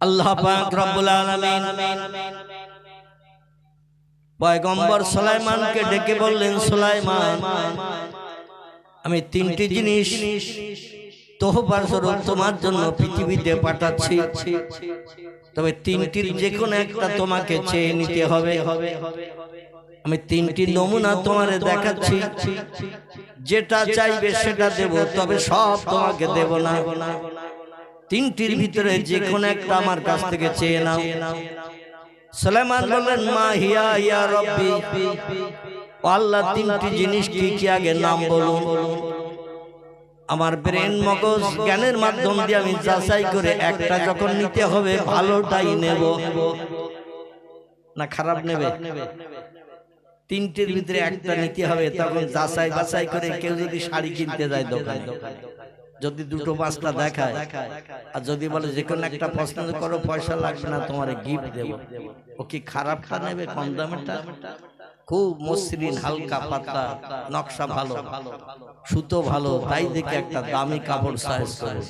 আল্লাহ পাক রব্বুল আলামিন পয়গম্বর সুলাইমানকে ডেকে বললেন, সুলাইমান, আমি তিনটি জিনিস তোহফার স্বরূপ তোমার জন্য পৃথিবীতে পাঠাচ্ছি, তবে তিনটির যে কোনো একটা তোমাকে চেয়ে নিতে হবে। আমি তিনটি নমুনা তোমারে দেখাচ্ছি, যেটা চাইবে সেটা দেব, তবে সব তোমাকে দেব না। তিনটির ভিতরে যে কোনো একটা আমার কাছ থেকে চেয়ে নাও। সুলাইমান বললেন, মা হিয়া ইয়া রব্বি, আল্লাহ তিনটি জিনিস কি কি আগে নাম বলুন। আমার ব্রেন মগজ জ্ঞানের মাধ্যম দিয়ে আমি যাচাই করে একটা যখন নিতে হবে ভালোটাই নেব, না খারাপ নেবে। তিনটির ভিতরে একটা নিতে হবে, তখন যাচাই বাছাই করে কেউ যদি শাড়ি কিনতে যায় দোকানে, যদি দুটো পাঁচটা দেখায় আর যদি বলে যে কোনো একটা পছন্দ করো, পয়সা লাগবে না, তোমার গিফট দেব, ও কি খারাপটা নেবে? কম দামেরটা, খুব মসৃণ হালকা পাতলা, নকশা ভালো, সুতো ভালো, তাই দেখে একটা দামি কাপড় সাইজ করে।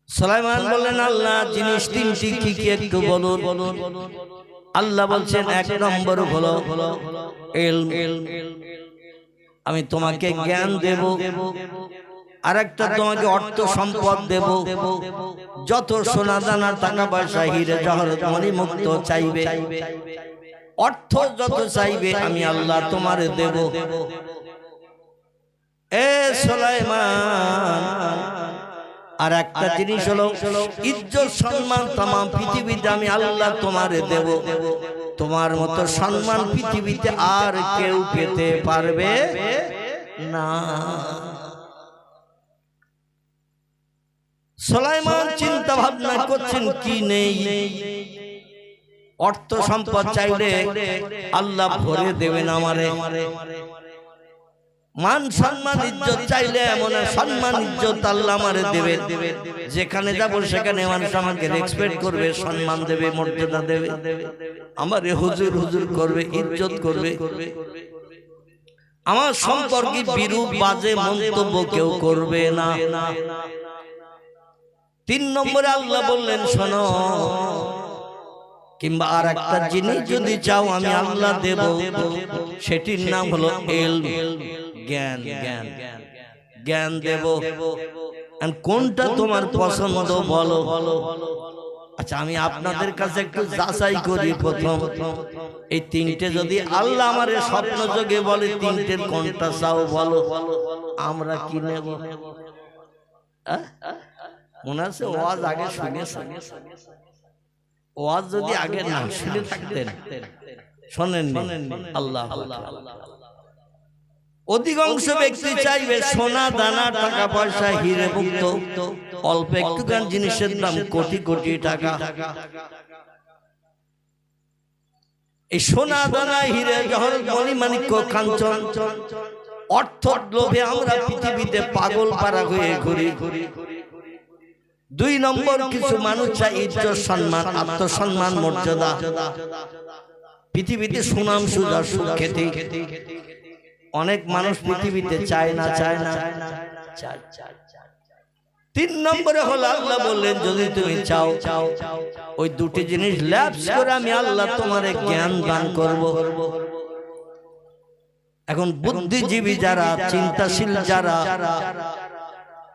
সুলাইমান বললেন, আল্লাহ জিনিস তিনটি কি কি একটু বলুন। আল্লাহ বলছেন, এক নম্বর হলো ইলম, আমি তোমাকে জ্ঞান দেব। আরেকটা তোমাকে অর্থ সম্পদ দেব, যত সোনা দানা টাকা পয়সা হিরে জহরত মণি মুক্ত চাইবে, অর্থ যত চাইবে আমি আল্লাহ তোমারে দেব। এ সুলাইমান, আর একটা জিনিস হলো ইজ্জত সম্মান তামাম পৃথিবীতে আমি আল্লাহ তোমারে দেব, তোমার মতো সম্মান পৃথিবীতে আর কেউ পেতে পারবে না। সুলাইমান চিন্তা ভাবনা করছেন, কি নেই? অর্থ সম্পদ চাইলে আল্লাহ ভরে দেবেন আমারে, মান সম্মান ইজ্জত চাইলে এমন সম্মান ইজ্জত আল্লাহ আমারে দেবে, যেখানে যাব সেখানে মানুষ আমাকে রেসপেক্ট করবে, সম্মান দেবে, মর্যাদা দেবে, আমারে হুজুর হুজুর করবে, ইজ্জত করবে, আমার সম্পর্কে বিরূপ বাজে মন্তব্য কেউ করবে না। তিন নম্বরে আল্লাহ বললেন, শোনো, কিংবা আর একটা জিনিস যদি চাও আমি আল্লাহ দেব, সেটির নাম হলো ইলম, জ্ঞান। জ্ঞান জ্ঞান দেব। কোনটা তোমার পছন্দ বলো। আচ্ছা, আমি আপনাদের কাছে একটু যাচাই করি। প্রথম এই তিনটে যদি আল্লাহ আমার স্বপ্ন যোগে বলে তিনটের কোনটা চাও বলো, আমরা কি নেব? মনে আছে ওয়াজ আগে শুনেছেন? ওয়াজ যদি আগে না শুনে থাকতেন, শোনেন আল্লাহ, অধিকাংশ ব্যক্তি চাইবে সোনা দানা টাকা পয়সা হিরে মুক্ত, অল্প একটুখান জিনিসের দাম কোটি কোটি টাকা। এই সোনা দানা হিরে জহরত মণি মাণিক্য কাঞ্চন অর্থ লোভে আমরা পৃথিবীতে পাগল পারা হয়ে ঘুরি। দুই নম্বর, কিছু মানুষ চাই ইজ্জত সম্মান, আত্মসম্মান, মর্যাদা, পৃথিবীতে সুনাম সুজা সুখ্যাতি। অনেক মানুষ পৃথিবীতে চায় না। তিন নম্বরে হলো আল্লাহ বললেন, যদি তুমি চাও ওই দুটি জিনিস ল্যাপস করে আমি আল্লাহ তোমারে জ্ঞান দান করব। এখন বুদ্ধিজীবী যারা, চিন্তাশীল যারা,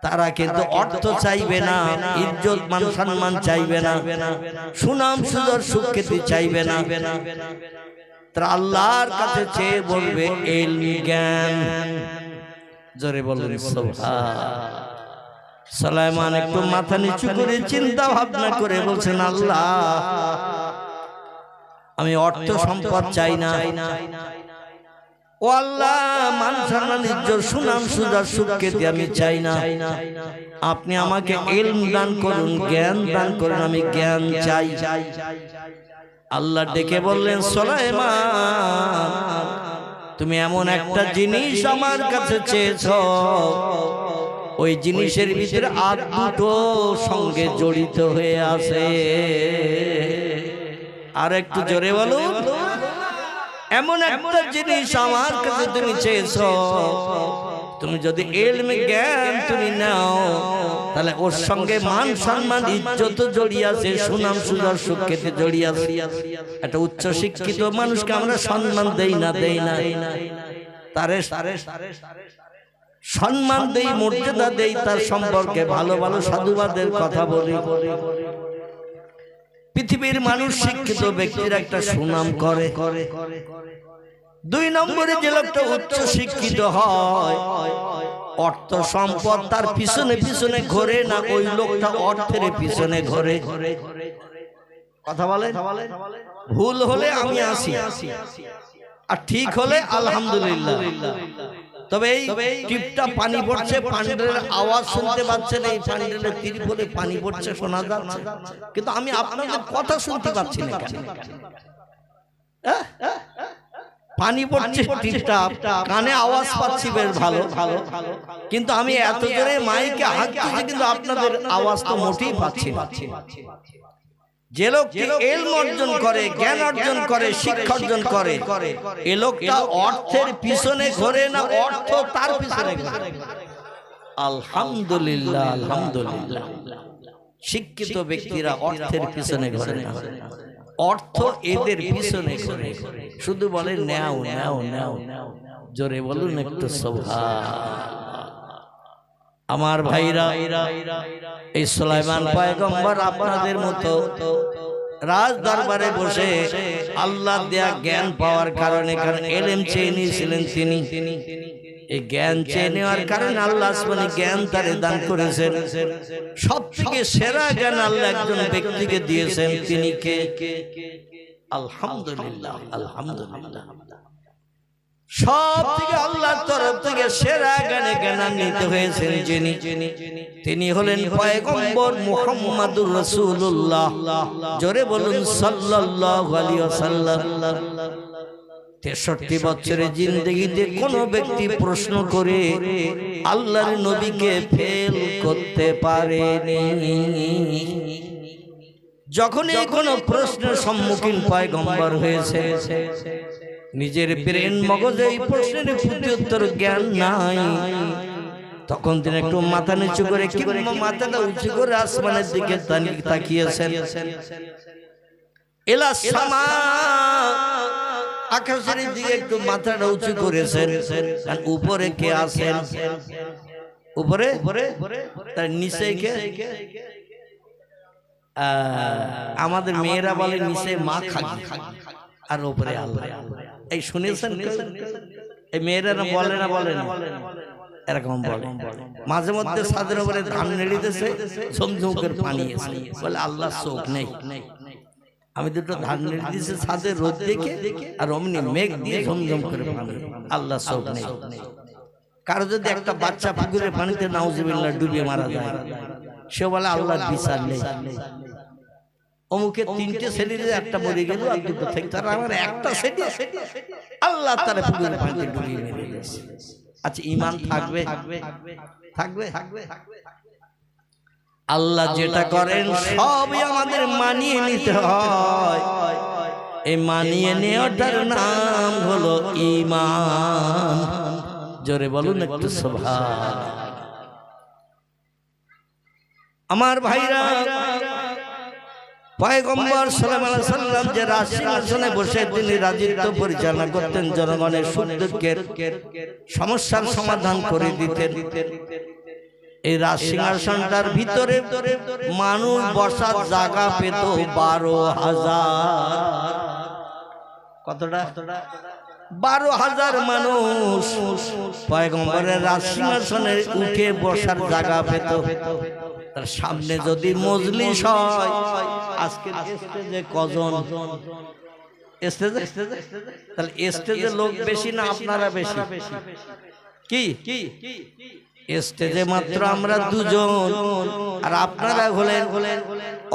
তারা কিন্তু অর্থ চাইবে না, ইজ্জত মান সম্মান চাইবে না, সুনাম সুজর সুখ্যাতি চাইবে না, তারা আল্লাহর কাছে চেয়ে বলবে ইলম, জ্ঞান। জোরে বলুন সুবহান। সুলাইমান একটু মাথা নিচু করে চিন্তা ভাবনা করে বলছেন, আল্লাহ আমি অর্থ সম্পদ চাই না, ও আল্লাহ মান সম্মান ইজ্জত সুনাম সুজা সুখ্যাতি আমি চাই না, আপনি আমাকে ইলম দান করুন, জ্ঞান দান করুন, আমি জ্ঞান চাই। আল্লাহ ডেকে বললেন, সুলাইমান তুমি এমন একটা জিনিস আমার কাছে চেয়েছো, ওই জিনিসের ভিতরে আর দুটো সঙ্গে জড়িত হয়ে আছে। আর একটু জোরে বলো। এমন একটা জিনিস আমার কাছে তুমি চেয়েছো, তুমি যদি ইলম জ্ঞান তুমি নাও, তাহলে ওর সঙ্গে মান সম্মান ইজ্জত জড়িয়ে আছে, সুনাম সুন্দর সুখ্যাতি জড়িয়ে আছে। একটা উচ্চ শিক্ষিত মানুষকে আমরা সম্মান দেই না, তারে সম্মান দেই, মর্যাদা দেই, তার সম্পর্কে ভালো ভালো সাধুবাদের কথা বলি। পৃথিবীর মানুষ শিক্ষিত ব্যক্তির একটা সুনাম করে। 2 নম্বরে যে লোকটা উচ্চ শিক্ষিত হয়, অর্থ সম্পদ তার পিছনে পিছনে ঘোরে না, ওই লোকটা অর্থের পিছনে ঘোরে। কথা বলে, ভুল হলে আমি আসি আর ঠিক হলে আলহামদুলিল্লাহ। তবে এই টিপটা পানি পড়ছে, পান্ডেলের আওয়াজ শুনতে পাচ্ছেন, এই পান্ডেলের ত্রিপলে পানি পড়ছে শোনা যাচ্ছে, কিন্তু আমি আপনাদের কথা শুনতে পাচ্ছি না। পানি পড়ছে টিপটা, কানে আওয়াজ পাচ্ছি বেশ ভালো, কিন্তু আমি এত জোরে মাইকে হাঁকতেছি, কিন্তু আপনাদের আওয়াজ তো মোটেই পাচ্ছি না। যে লোক ইলম অর্জন করে, জ্ঞান অর্জন করে, শিক্ষা অর্জন করে, এ লোকটা অর্থের পিছনে ঘোরে না, অর্থ তার পিছনে ঘোরে। আলহামদুলিল্লাহ, আলহামদুলিল্লাহ। শিক্ষিত ব্যক্তিরা অর্থের পিছনে ঘোরে না, অর্থ এদের পিছনে ঘোরে। শুধু বলে নাও নাও নাও, জোরে বলুন একটু সুবহান। আমার ভাইরা, এই সুলাইমান পয়গম্বর আপনাদের মতো রাজ দরবারে বসে আল্লাহ দেয়া জ্ঞান পাওয়ার কারণে, কারণ ইলম চেয়ে নিয়েছিলেন তিনি। এই জ্ঞান চেয়ে নেওয়ার কারণে আল্লাহ আসমানি জ্ঞান তারে দান করেছেন। সব থেকে সেরা জ্ঞান আল্লাহ একজন ব্যক্তিকে দিয়েছেন, তিনি কে? আলহামদুলিল্লাহ, আলহামদুলিল্লাহ। সব থেকে আল্লাহর তরফ থেকে সেরা জ্ঞানে জ্ঞানান্বিত হয়েছেন যিনি, তিনি হলেন পয়গম্বর মুহাম্মদুর রাসূলুল্লাহ। জোরে বলুন সাল্লাল্লাহু আলাইহি ওয়াসাল্লাম। 63 বছরের জিন্দেগিতে কোন ব্যক্তি প্রশ্ন করে আল্লাহর নবীকে ফেল করতে পারেনি। যখনই কোনো প্রশ্নের সম্মুখীন পয়গম্বর হয়েছে, নিজের ব্রেন মগজে এই প্রশ্নের উত্তর জ্ঞান নাই, তখন তিনি একটু মাথা নিচু করে কিংবা মাথাটা উঁচু করে আসমানের দিকে তাকিয়েছেন। এলা সামা, আকাশের দিকে একটু মাথাটা উঁচু করেছেন। উপরে কে আছেন? উপরে তার নিচে কে? আমাদের মেয়েরা বলে নিচে মা খাকি আর উপরে আল্লাহ। এই শুনেছেন? এই মেয়েরা বলে না, বলে না, এরকম বলে। মাঝে মধ্যে ছাদের উপরে ধান নেড়িতেছে, ঝমঝম করে পানি এসে বলে আল্লাহ চোখ নেই। আমি দুটো ধান নেড়ে দিয়েছি ছাদের রোদ দেখে, আর অমনি মেঘ দিয়ে ঝমঝম করে পানি, আল্লাহ চোখ নেই। কারো যদি একটা বাচ্চা পুকুরের পানিতে নাউজুবিল্লাহ ডুবিয়ে মারা যায়, সে বলে আল্লাহর বিচার নেই। অমুকে 3টে ছেলে একটা মরে গেল আর 2টো থেকে, তার আমার একটা ছেলে আল্লাহ তারে পুকুরের পানিতে ডুবিয়ে মেরে দিয়েছে। আচ্ছা, ঈমান থাকবে? থাকবে? আল্লাহ যেটা করেন সবই আমাদের মানিয়ে নিতে হয়। এই মানিয়ে নেওয়াটার নাম হলো ঈমান। জোরে বলুন একটু সুবহান। আমার ভাইরা, পয়গম্বর সাল্লাল্লাহু আলাইহি ওয়াসাল্লাম যে রাজসিংহাসনে বসে তিনি রাজত্ব পরিচালনা করতেন, জনগণের সুখ দুঃখের সমস্যার সমাধান করে দিতেন। এই রাজসিংহাসনটার ভিতরে মানুষ বসার জায়গা পেত 12,000। কতটা? 12,000 মানুষ পয়গম্বরের রাজসিংহাসনে উঠে বসার জায়গা পেত। তার সামনে যদি মজলিস হয়, আজকের স্টেজে কজন? স্টেজে তাহলে স্টেজে লোক বেশি না আপনারা বেশি? কি স্টেজে মাত্র আমরা 2 জন, আর আপনারা হলেন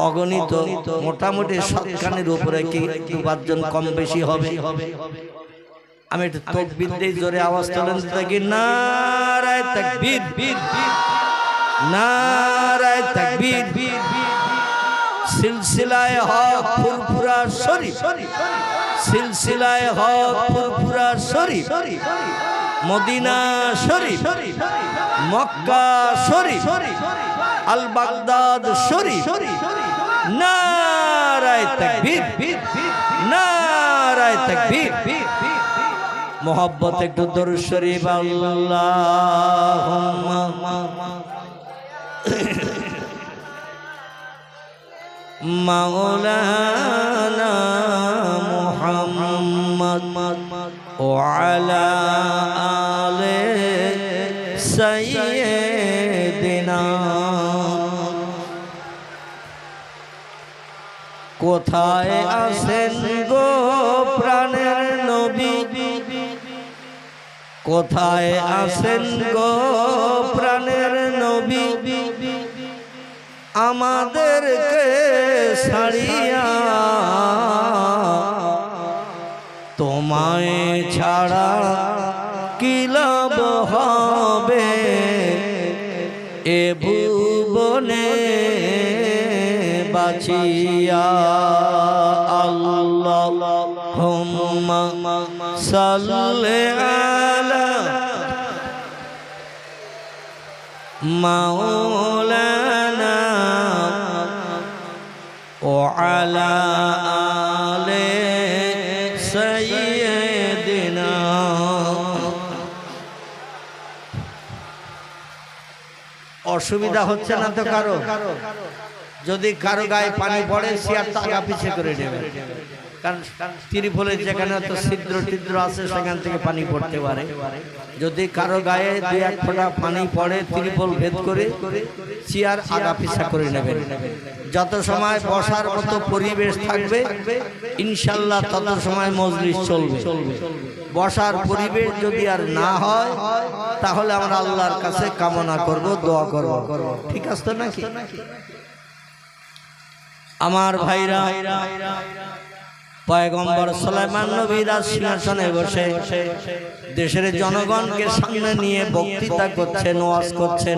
অগণিত। মোটামুটি 7খানের উপরে কি 2-5 জন কম বেশি হবে। আমি একটু তাকবীর দেই, জোরে আওয়াজ তোলেন দেখি। নারায়ে তাকবীর, নারায়ে তাকবীর। সিলসিলায়ে হক ফুরফুরা শরীফ, সিলসিলায়ে হক ফুরফুরা শরীফ, মদিনা শরীফ, মক্কা শরীফ, আল বাগদাদ শরীফ নারায়ে তাকবীর নারায়ে তাকবীর मोहब्बत एक दुरूद शरीफ अल्लाहुम्मा मौलाना मुहम्मद व अला आले सय्यिदिना কোথায় আছেন গো প্রাণের নবী কোথায় আছেন গো প্রাণের নবী আমাদেরকে ছাড়িয়া তোমায় ছাড়া কি লাভ হবে এ ভুবনে বাঁচিয়া আল্লাহুম্মা সাল্লি আলা মাওলানা ওয়া আলা আলি সাইয়্যিদিনা অসুবিধা হচ্ছে না তো কারো যদি কারো গায়ে পানি পড়ে সিয়ার টাকা পিছে করে নেবে কারণ ত্রিপলের যেখানে তো ছিদ্র টিদ্র আছে সেখান থেকে পানি পড়তে পারে যদি কারো গায়ে দুই এক ফোঁটা পানি পড়ে ত্রিপল ভেদ করে চেয়ার আগা পিছা করে নেবেন যত সময় বসার মতো পরিবেশ থাকবে ইনশাআল্লাহ তত সময় মজলিস চলবে বসার পরিবেশ যদি আর না হয় তাহলে আমরা আল্লাহর কাছে কামনা করব দোয়া করব ঠিক আছে তো নাকি আমার ভাইরা পয়গম্বর সুলাইমান নবী রাজ সিংহাসনে বসে দেশের জনগণকে সামনে নিয়ে বক্তৃতা করছেন ওয়াজ করছেন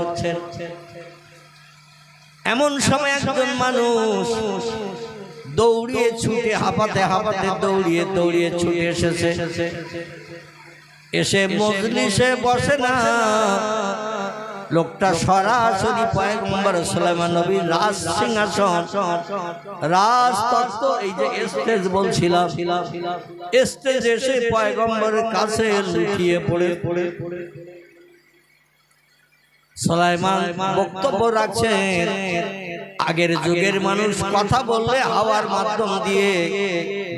এমন সময় একজন মানুষ দৌড়িয়ে ছুটে হাঁপাতে হাঁপাতে দৌড়িয়ে ছুটে এসেছে এসে মজলিসে বসে না লোকটা সরাসরি পয়গম্বর সুলাইমান নবীর রাজ সিংহাসন রাজতত্ত্ব এই যে স্টেজ বলছিলাম স্টেজে এসে পয়গম্বরের কাছে লুটিয়ে পড়ে সুলাইমান বক্তব্য রাখছেন আগের যুগের মানুষ কথা বললে হাওয়ার মাধ্যম দিয়ে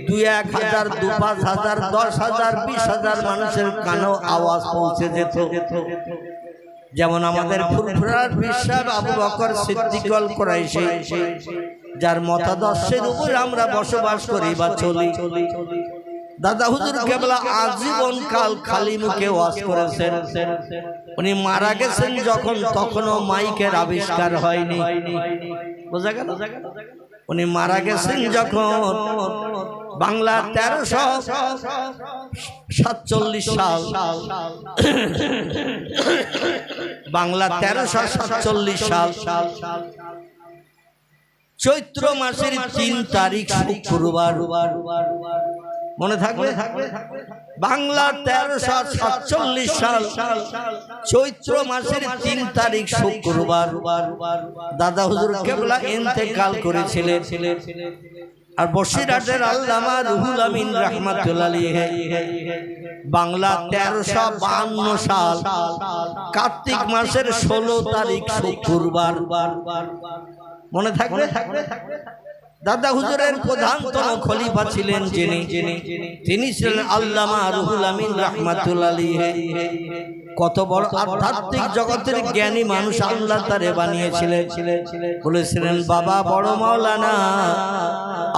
2-1000 2-5000 10,000 20,000 মানুষের কানে আওয়াজ পৌঁছে যেত যেমন আমাদের ফুরফুরার বিশ্বাস আবু বকর সিদ্দিক আল কুরাইশি যার মতাদর্শের উপর আমরা বসবাস করি বা চলি দাদা হুজুর কেবলা আজীবন কাল খালি মুখে ওয়াজ করেছেন উনি মারা গেছেন যখন তখনও মাইকের আবিষ্কার হয়নি বোঝা গেল উনি মারা গেছেন যখন বাংলা 1347 সাল বাংলা 1347 সাল চৈত্র মাসের 3 তারিখ শুক্রবার মনে থাকবে বাংলা 1347 সাল চৈত্র মাসের 3 তারিখ শুক্রবার দাদা হুজুর কেবলা ইন্তেকাল করেছিলেন আর বসিরহাটের আল্লামা রুহুল আমিন রাহমাতুল্লাহ আলাইহি বাংলা 1352 সাল কার্তিক মাসের 16 তারিখ শুক্রবার মনে থাকবে দাদা হুজুরের প্রধানতম খলিফা ছিলেন তিনি ছিলেন আল্লামা রুহুল আমিন রাহমাতুল্লাহ আলাইহি কত বড় আধ্যাত্মিক জগতের জ্ঞানী মানুষ আল্লাহ তারে বানিয়েছিলেন বলেছিলেন বাবা বড় মাওলানা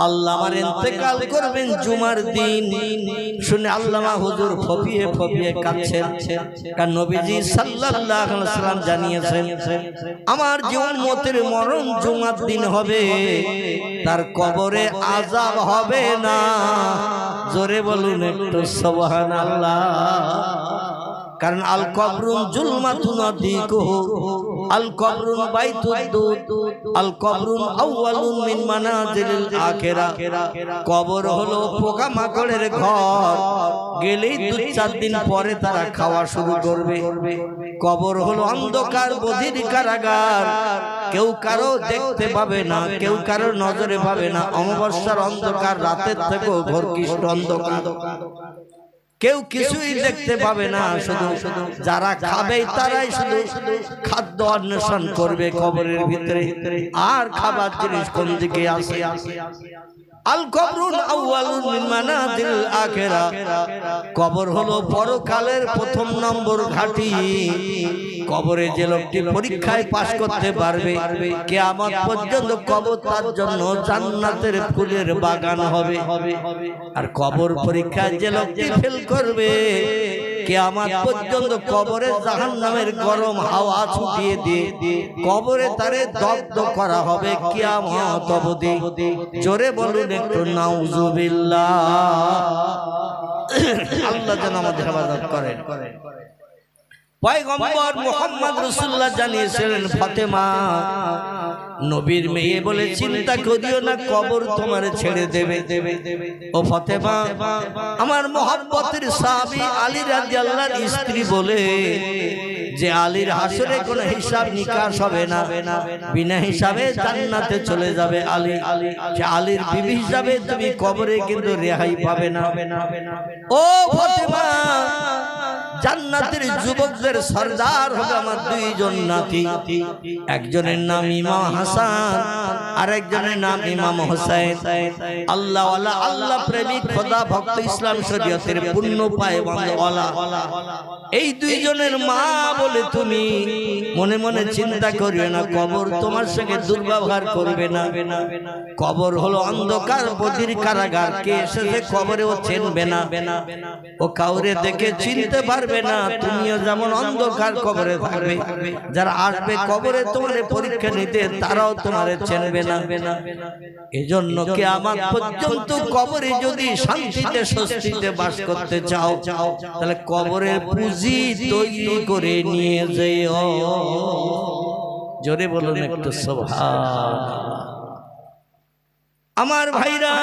আল্লাহ আমার ইন্তেকাল করবেন জুমার দিন শুনে আল্লামা হুজুর ফপিয়ে কাঁদছেন কারণ নবীজি সাল্লাল্লাহু আলাইহি ওয়াসাল্লাম জানিয়েছেন আমার যে উম্মতের মরণ জুমার দিন হবে তার কবরে আযাব হবে না জোরে বলুন একটু সুবহানাল্লাহ কারণ আল কবরুন জুলমাতুন আদিকুহু আল কবরুন বাইতুদ আল কবরুন আউয়ালুন মিন মানাজিলিল আখিরাহ কবর হলো পোকামাকড়ের ঘর গেলেই 2-4 দিন পরে তারা খাওয়া শুরু করবে কবর হলো অন্ধকার বধির কারাগার কেউ কারো দেখতে পাবে না, কেউ কারো নজরে পাবে না। অমাবস্যার অন্ধকার রাতের থেকেও ঘোরকৃষ্ট অন্ধকার, কেউ কিছুই দেখতে পাবে না। শুধু যারা খাবে তারাই শুধু খাদ্য অন্বেষণ করবে কবরের ভিতরে। আর খাবার জিনিস কোন দিকে আসে? আল কবরুন আউয়ালুন মিন মানাজিল আখিরা, কবর হলো পরকালের প্রথম নম্বর ঘাঁটি। কবরে যে লোকটি পরীক্ষায় পাশ করতে পারবে, কিয়ামত পর্যন্ত কবর তার জন্য জান্নাতের ফুলের বাগান হবে। আর কবর পরীক্ষায় যে লোকটি ফেল করবে, কিয়ামত পর্যন্ত কবরে জাহান্নামের গরম হাওয়া ছুটিয়ে দিয়ে কবরে তারে দগ্ধ করা হবে কিয়ামত অবধি। জোরে বলুন একটু নাউজুবিল্লাহ। আল্লাহ যেন আমাদের হেফাজত করেন। পয়গম্বর মুহাম্মদ রাসূলুল্লাহ জানিয়েছিলেন, ফাতেমা নবীর মেয়ে বলে চিন্তা করিও না, কবর তোমার ছেড়ে দেবে। ও ফাতেমা, আমার মহব্বতের সাহাবী আলী রাদিয়াল্লাহর স্ত্রী বলে যে আলীর হাসরে কোনো হিসাব নিকাশ হবে না, বিনা হিসাবে জান্নাতে চলে যাবে আলী। যে আলীর বিবি হিসাবে তুমি কবরে কিন্তু রেহাই পাবে না। ও ফাতেমা, জান্নাতের যুবকদের সরদার হবে আমার দুইজন নাতি, একজনের নাম ইমাম হাসান আর একজনের নাম ইমাম হোসেন। আল্লাহ ওয়ালা, আল্লাহ প্রেমিক, খোদা ভক্ত, ইসলাম শরীয়তের পূর্ণ পায়ওয়ালা। এই দুইজনের মা বলে তুমি মনে মনে চিন্তা করিও না, কবর তোমার সঙ্গে দুর্ব্যবহার করবে না। কবর হলো অন্ধকার বদির কারাগার, কে এসেছে কবরে ও চিনবে না, ও কাউরে দেখে চিনতে পারবে না। তুমিও যেমন অন্ধকার কবরে থাকবে, যারা আসবে কবরে তোমার পরীক্ষা নিতে তারাও তোমার চিনবে না। এজন্য কিয়ামত পর্যন্ত কবরে যদি শান্তিতে স্বস্তিতে বাস করতে চাও, তাহলে কবরের পুঁজি তৈরি করে নিয়ে যেও। জোরে বলুন একটু সুবহানাল্লাহ। আমার ভাইরা,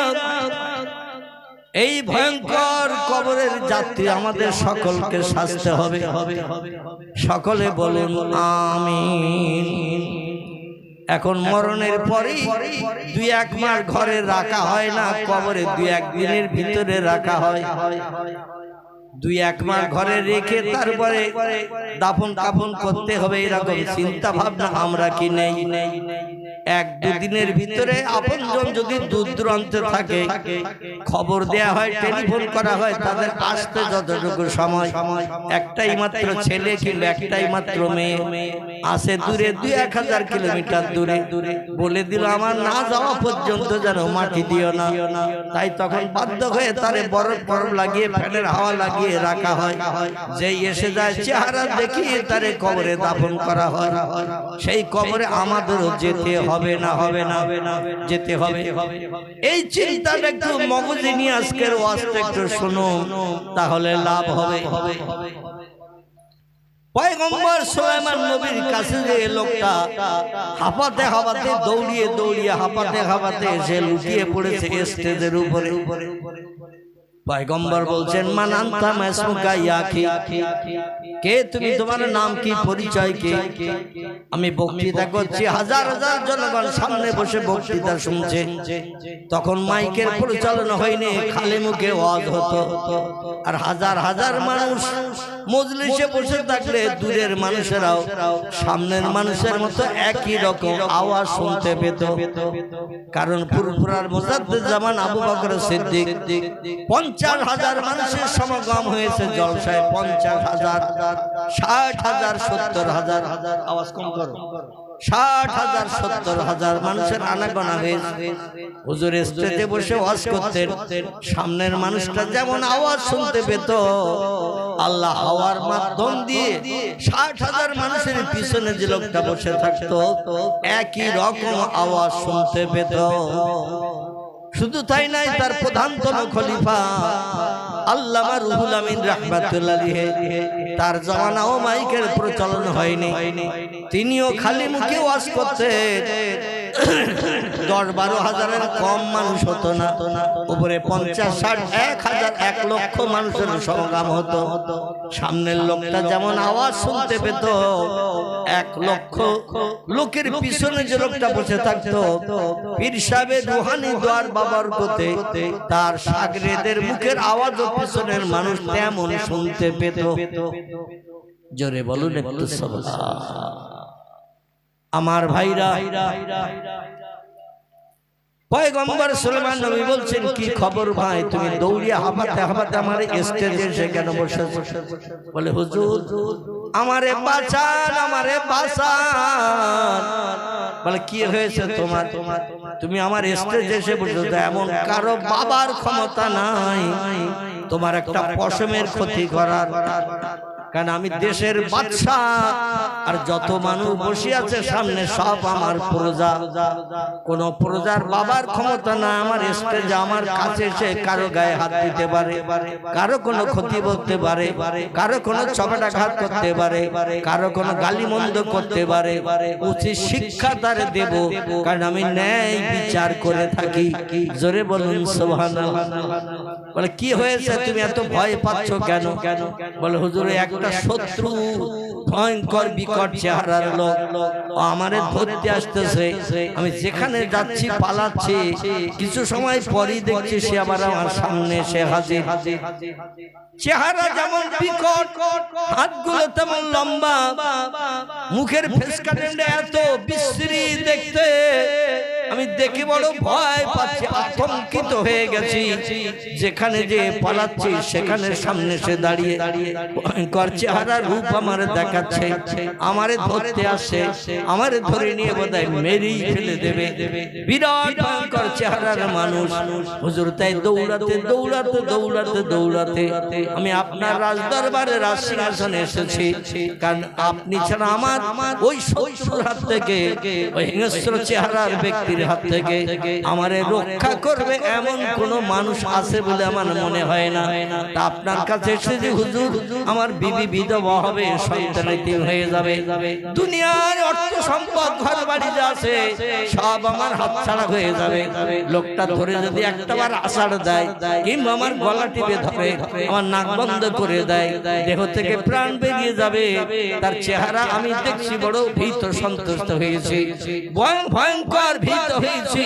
এই ভয়ঙ্কর কবরের যাত্রী আমাদের সকলকে সাজতে হবে। সকলে বলুন আমিন। এখন মরণের পরেই 2-1 মাস ঘরে রাখা হয় না, কবরে 2-1 দিনের ভিতরে রাখা হয়। 2-1 মাস ঘরে রেখে তারপরে দাফন কাফন করতে হবে, এরকম চিন্তা ভাবনা আমরা কি নেই? 1-2 দিনের ভিতরে আপনজন যদি দূর দূরান্তে থাকে, খবর দেয়া হয়, টেলিফোন করা হয়, তাদের আসতে যতটুকু সময়, একটাই মাত্র ছেলে কিংবা একটাই মাত্র মেয়ে আসে দূরে 2-1000 কিলোমিটার দূরে, বলে দিল আমার না যাওয়া পর্যন্ত যেন মাটি দিও না। তাই তখন বাধ্য হয়ে তারে বরফ লাগিয়ে, ফ্যানের হাওয়া লাগিয়ে রাখা হয়। যেই এসে যায় চেহারা দেখিয়ে তারে কবরে দাফন করা হয়। সেই কবরে আমাদেরও যেতে হবে না, হবে না, যেতে হবে। এই চিন্তাটা একটু মগজে নিয়ে আজকের ওয়াজটা একটু শুনুন, তাহলে লাভ হবে। পয়গম্বর সুলাইমান নবীর কাছে যে লোকটা হাঁপাতে হাঁপাতে দৌড়িয়ে হাঁপাতে এসে লুটিয়ে পড়েছে স্টেজের উপরে, পয়গম্বর বলছেন, মান আনতা মাসমুকা ইয়া কি, কে তুমি, তোমার নাম কি, পরিচয় কি? আমি বক্তৃতা করছি, হাজার হাজার জনগণ সামনে বসে বক্তৃতা শুনছে। তখন মাইকের পরিচালনা হয়নি, খালি মুখে ওয়াজ হতো। আর হাজার হাজার মানুষ মজলিসে বসে থাকলে দূরের মানুষেরাও সামনের মানুষের মতো একই রকম আওয়াজ শুনতে পেত। কারণ ফুরফুরার মুজাদ্দিদ জামান আবু বকর সিদ্দিক 50,000 মানুষের সমাগম হয়েছে জলসায়। 50,000, 60,000, 70,000, আওয়াজ কম করো, 60,000, 70,000 মানুষের আনাগোনা হয়েছে। হুজুর স্টেজে বসে ওয়াজ করতেন, সামনের মানুষটা যেমন আওয়াজ শুনতে পেত, আল্লাহ হাওয়ার মাধ্যম দিয়ে 60,000 মানুষের পিছনে যে লোকটা বসে থাকতো একই রকম আওয়াজ শুনতে পেত। শুধু তাই নাই, তার প্রধানতম খলিফা আল্লামা রুহুল আমিন রাহমাতুল্লাহ আলাইহি, তার জামানাও মাইকের প্রচলন হয়নি, তিনিও খালি মুখে ওয়াজ করতেন। 10-12 হাজারের কম মানুষ হতো না, উপরে 50-60 1000 1 লক্ষ মানুষের সমাগম হতো। সামনের লোকটা যেমন আওয়াজ শুনতে পেত, 1 লক্ষ লোকের পিছনে যে লোকটা বসে থাকতো, পীর সাহেবের রুহানি দোয়ার বাবরকতে তার শাগরেদের মুখের আওয়াজও পিছনের মানুষ তেমন শুনতে পেত। জোরে বলুন একটু সুবহানাল্লাহ। আমার ভাইরা, পয়গম্বর সুলাইমান নবী বলছেন, কি খবর ভাই, তুমি দৌড়িয়ে হাঁপাতে হাঁপাতে আমার স্টেজে এসে কেন বসেছো? বলে হুজুর আমারে বাঁচান, আমারে বাঁচান। বলে কি হয়েছে তোমার? তুমি আমার স্টেজে এসে বসেছো, এমন কারো বাবার ক্ষমতা নাই তোমার একটা পশমের ক্ষতি করার, কারণ আমি দেশের বাদশা, আর যত মানুষ বসে আছে সামনে সব আমার প্রজা। কোন প্রজার বাবার ক্ষমতা না আমার স্টেজে আমার কাছে এসে কারো গায়ে হাত দিতে পারে, কারো কোনো ক্ষতি করতে পারে, কারো কোনো চপেটাঘাত করতে পারে, কারো কোনো গালিমন্দ করতে পারে। উচিত শিক্ষা তারে দেব, কারণ আমি ন্যায় বিচার করে থাকি। জোরে বলুন সুবহানাল্লাহ। বলে কি হয়েছে, তুমি এত ভয় পাচ্ছ কেন? বলে হুজুর একটা শত্রু ভয়ঙ্কর বিকট চেহারার লোক আমারে ধরতে আসতেছে, আমি যেখানে যাচ্ছি পালাচ্ছি, কিছু সময় পরই দেখছি সে আবার আমার সামনে এসে হাজির। চেহারা যেমন বিকট, হাতগুলো তেমন লম্বা, মুখের ফেস কাটিংটা এত বিশ্রী দেখতে, আমি দেখে বড় ভয় পাচ্ছি, আতঙ্কিত হয়ে গেছি। যেখানে যে পালাচ্ছি সেখানে সামনে সে দাঁড়িয়ে ভয়ঙ্কর চেহারার রূপ আমার দেখাচ্ছে, আমারে ধরতে আসে, আমারে ধরে নিয়ে বোধহয় মেরেই ফেলে দেবে। বিরাট ভয়ঙ্কর চেহারার মানুষ। হুজুর তাই দৌড়াতে দৌড়াতে দৌড়াতে দৌড়াতে আমি আপনার রাজদরবারে রাজসিংহাসনে এসেছি, কারণ আপনি ছাড়া আমার ওই শত্রুর হাত থেকে, ওই হিংস্র চেহারার ব্যক্তির হাত থেকে আমারে রক্ষা করবে এমন কোন মানুষ আছে বলে আমার মনে হয় না। তা আপনার কাছে এসেছি হুজুর, আমার বিবি বিধবা হবে, সন্তান এতিম হয়ে যাবে, দুনিয়ার অর্থ সম্পদ ঘর বাড়ি যা আছে সব আমার হাতছাড়া হয়ে যাবে। লোকটা ধরে যদি একটাবার আষাঢ় দেয়, কিংবা আমার গলা টিপে ধরে, আমার নাক বন্ধ করে দেয়, দেহ থেকে প্রাণ বেরিয়ে যাবে। তার চেহারা আমি দেখছি বড় ভীত সন্তুষ্ট হয়েছি, ভয়ঙ্কর ভীত হয়েছি।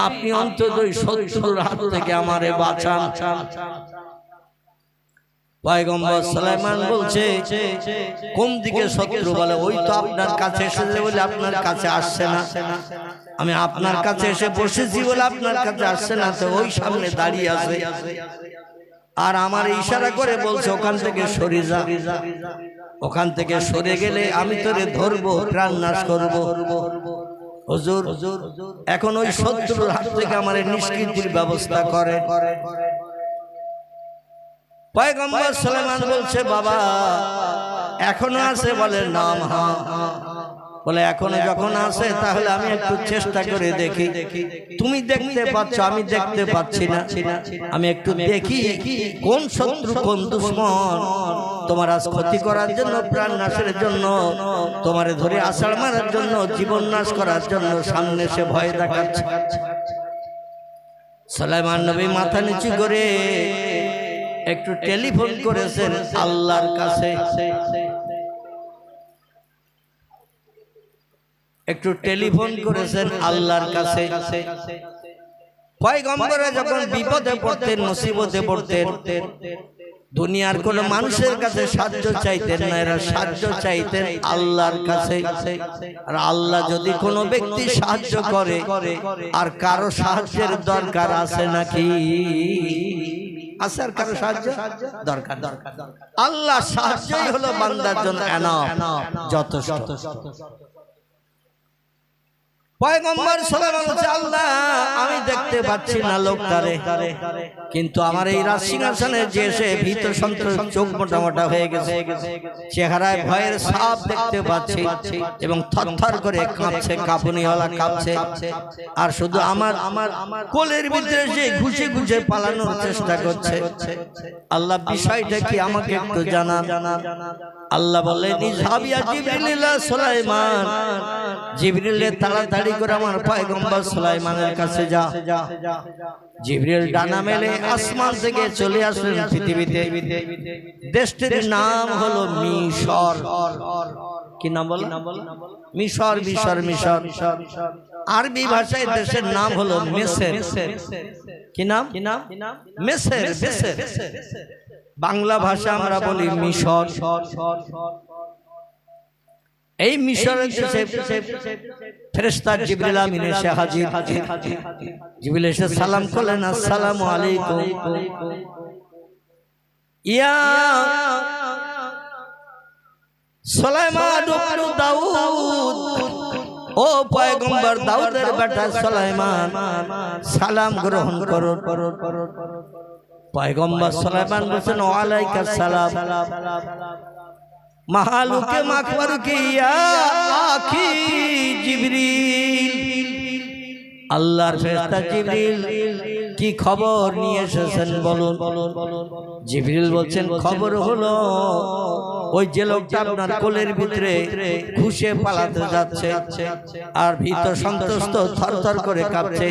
আপনি অন্তত শত্রুর হাত থেকে আমারে বাঁচান। পয়গম্বর সুলাইমান বলছে, কোন দিকে শত্রু? বলে ওই তো আপনার কাছে এসেছে বলে আপনার কাছে আসছে না, আমি আপনার কাছে এসে বসেছি বলে আপনার কাছে আসছে না, তো ওই সামনে দাঁড়িয়ে আছে আর আমার ইশারা করে বলছে ওখান থেকে সরে যা, ওখান থেকে সরে গেলে আমি তোরে ধরবো, প্রাণ নাশ করবো। হুজুর এখন ওই শত্রুর হাত থেকে আমার নিষ্কৃতির ব্যবস্থা করে। পয়গম্বর সুলাইমান বলছে, বাবা এখনো আছে? বলে নাম হ্যাঁ। বলে এখনো যখন আছে তাহলে আমি একটু চেষ্টা করে দেখি, তুমি দেখতে পাচ্ছ আমি দেখতে পাচ্ছি না, আমি একটু দেখি কোন শত্রু কোন দুশমন তোমার আজ ক্ষতি করার জন্য, প্রাণ নাশের জন্য, তোমারে ধরে আষাঢ় মারার জন্য, জীবন নাশ করার জন্য সামনে সে ভয় দেখাচ্ছে। সুলাইমান নবী মাথা নিচু করে একটু টেলিফোন করেছেন আল্লাহর কাছে, একটু টেলিফোন করেছেন আল্লাহর কাছে। পয়গম্বরে যখন বিপদে পড়তেন, মুসিবতে পড়তেন, দুনিয়ার কোন মানুষের কাছে সাহায্য চাইতেন না, এরা সাহায্য চাইতেন আল্লাহর কাছে। আর আল্লাহ যদি কোনো ব্যক্তি সাহায্য করে, আর কারো সাহায্যের দরকার আছে নাকি? আছে আর কারো সাহায্য দরকার? আল্লাহ সাহায্যই হলো বান্দার জন্য এনাফ, যথেষ্ট। পয়গম্বর সুলাইমান বলছে, আল্লাহ আমি দেখতে পাচ্ছি না লোকটারে, কিন্তু আমার এই রাজসিংহাসনে যে এসে ভীত সন্ত্রস্ত, চোখ মোটা মোটা হয়ে গেছে, চেহারায় ভয়ের ছাপ দেখতে পাচ্ছি, এবং থরথর করে কাঁপছে, কাঁপুনিওয়ালা কাঁপছে, আর শুধু আমার কোলের ভিতরে যে ঘুষে ঘুষে পালানোর চেষ্টা করছে। আল্লাহ বিষয়টা কি আমাকে একটু জানান। আল্লাহ বললেন, ইযহাব ইয়া জিবরিল ইলা সুলাইমান, জিবরিল তাড়াতাড়ি তাড়াতাড়ি করে আমার পয়গম্বর সুলাইমানের কাছে যা। জিবরিল ডানা মেলে আসমান থেকে চলে আসলেন পৃথিবীতে। দেশটির নাম হলো মিশর। কি নাম বলো? মিশর। মিশর মিশর আরবি ভাষায় দেশের নাম হলো মেসর। কি নাম? মেসর। বাংলা ভাষা আমরা বলি মিশর। এই মিশরের দেশে ফেরেশতা জিবরিল আমিন এসে হাজির। জিবরিল এসে সালাম করলেন, আসসালামু আলাইকুম ইয়া সুলাইমান ইবনে দাউদ, ও পয়গম্বর দাউদের বেটা সুলাইমান, সালাম গ্রহণ করো। পয়গম্বর সুলাইমান বলেন, ওয়ালাইকুম সালাম। মাহালুকে মাকবারুকে ইয়া আখি জিবরিল, আল্লাহর ফেরেশতা জিবরিল কি খবর নিয়ে এসেছেন বলুন। জিবরিল বলছেন, খবর হলো ওই যে লোকটা আপনার কোলের ভিতরে ঘুষে পালাতে যাচ্ছে আর ভীত সন্ত্রস্ত থরথর করে কাঁপছে,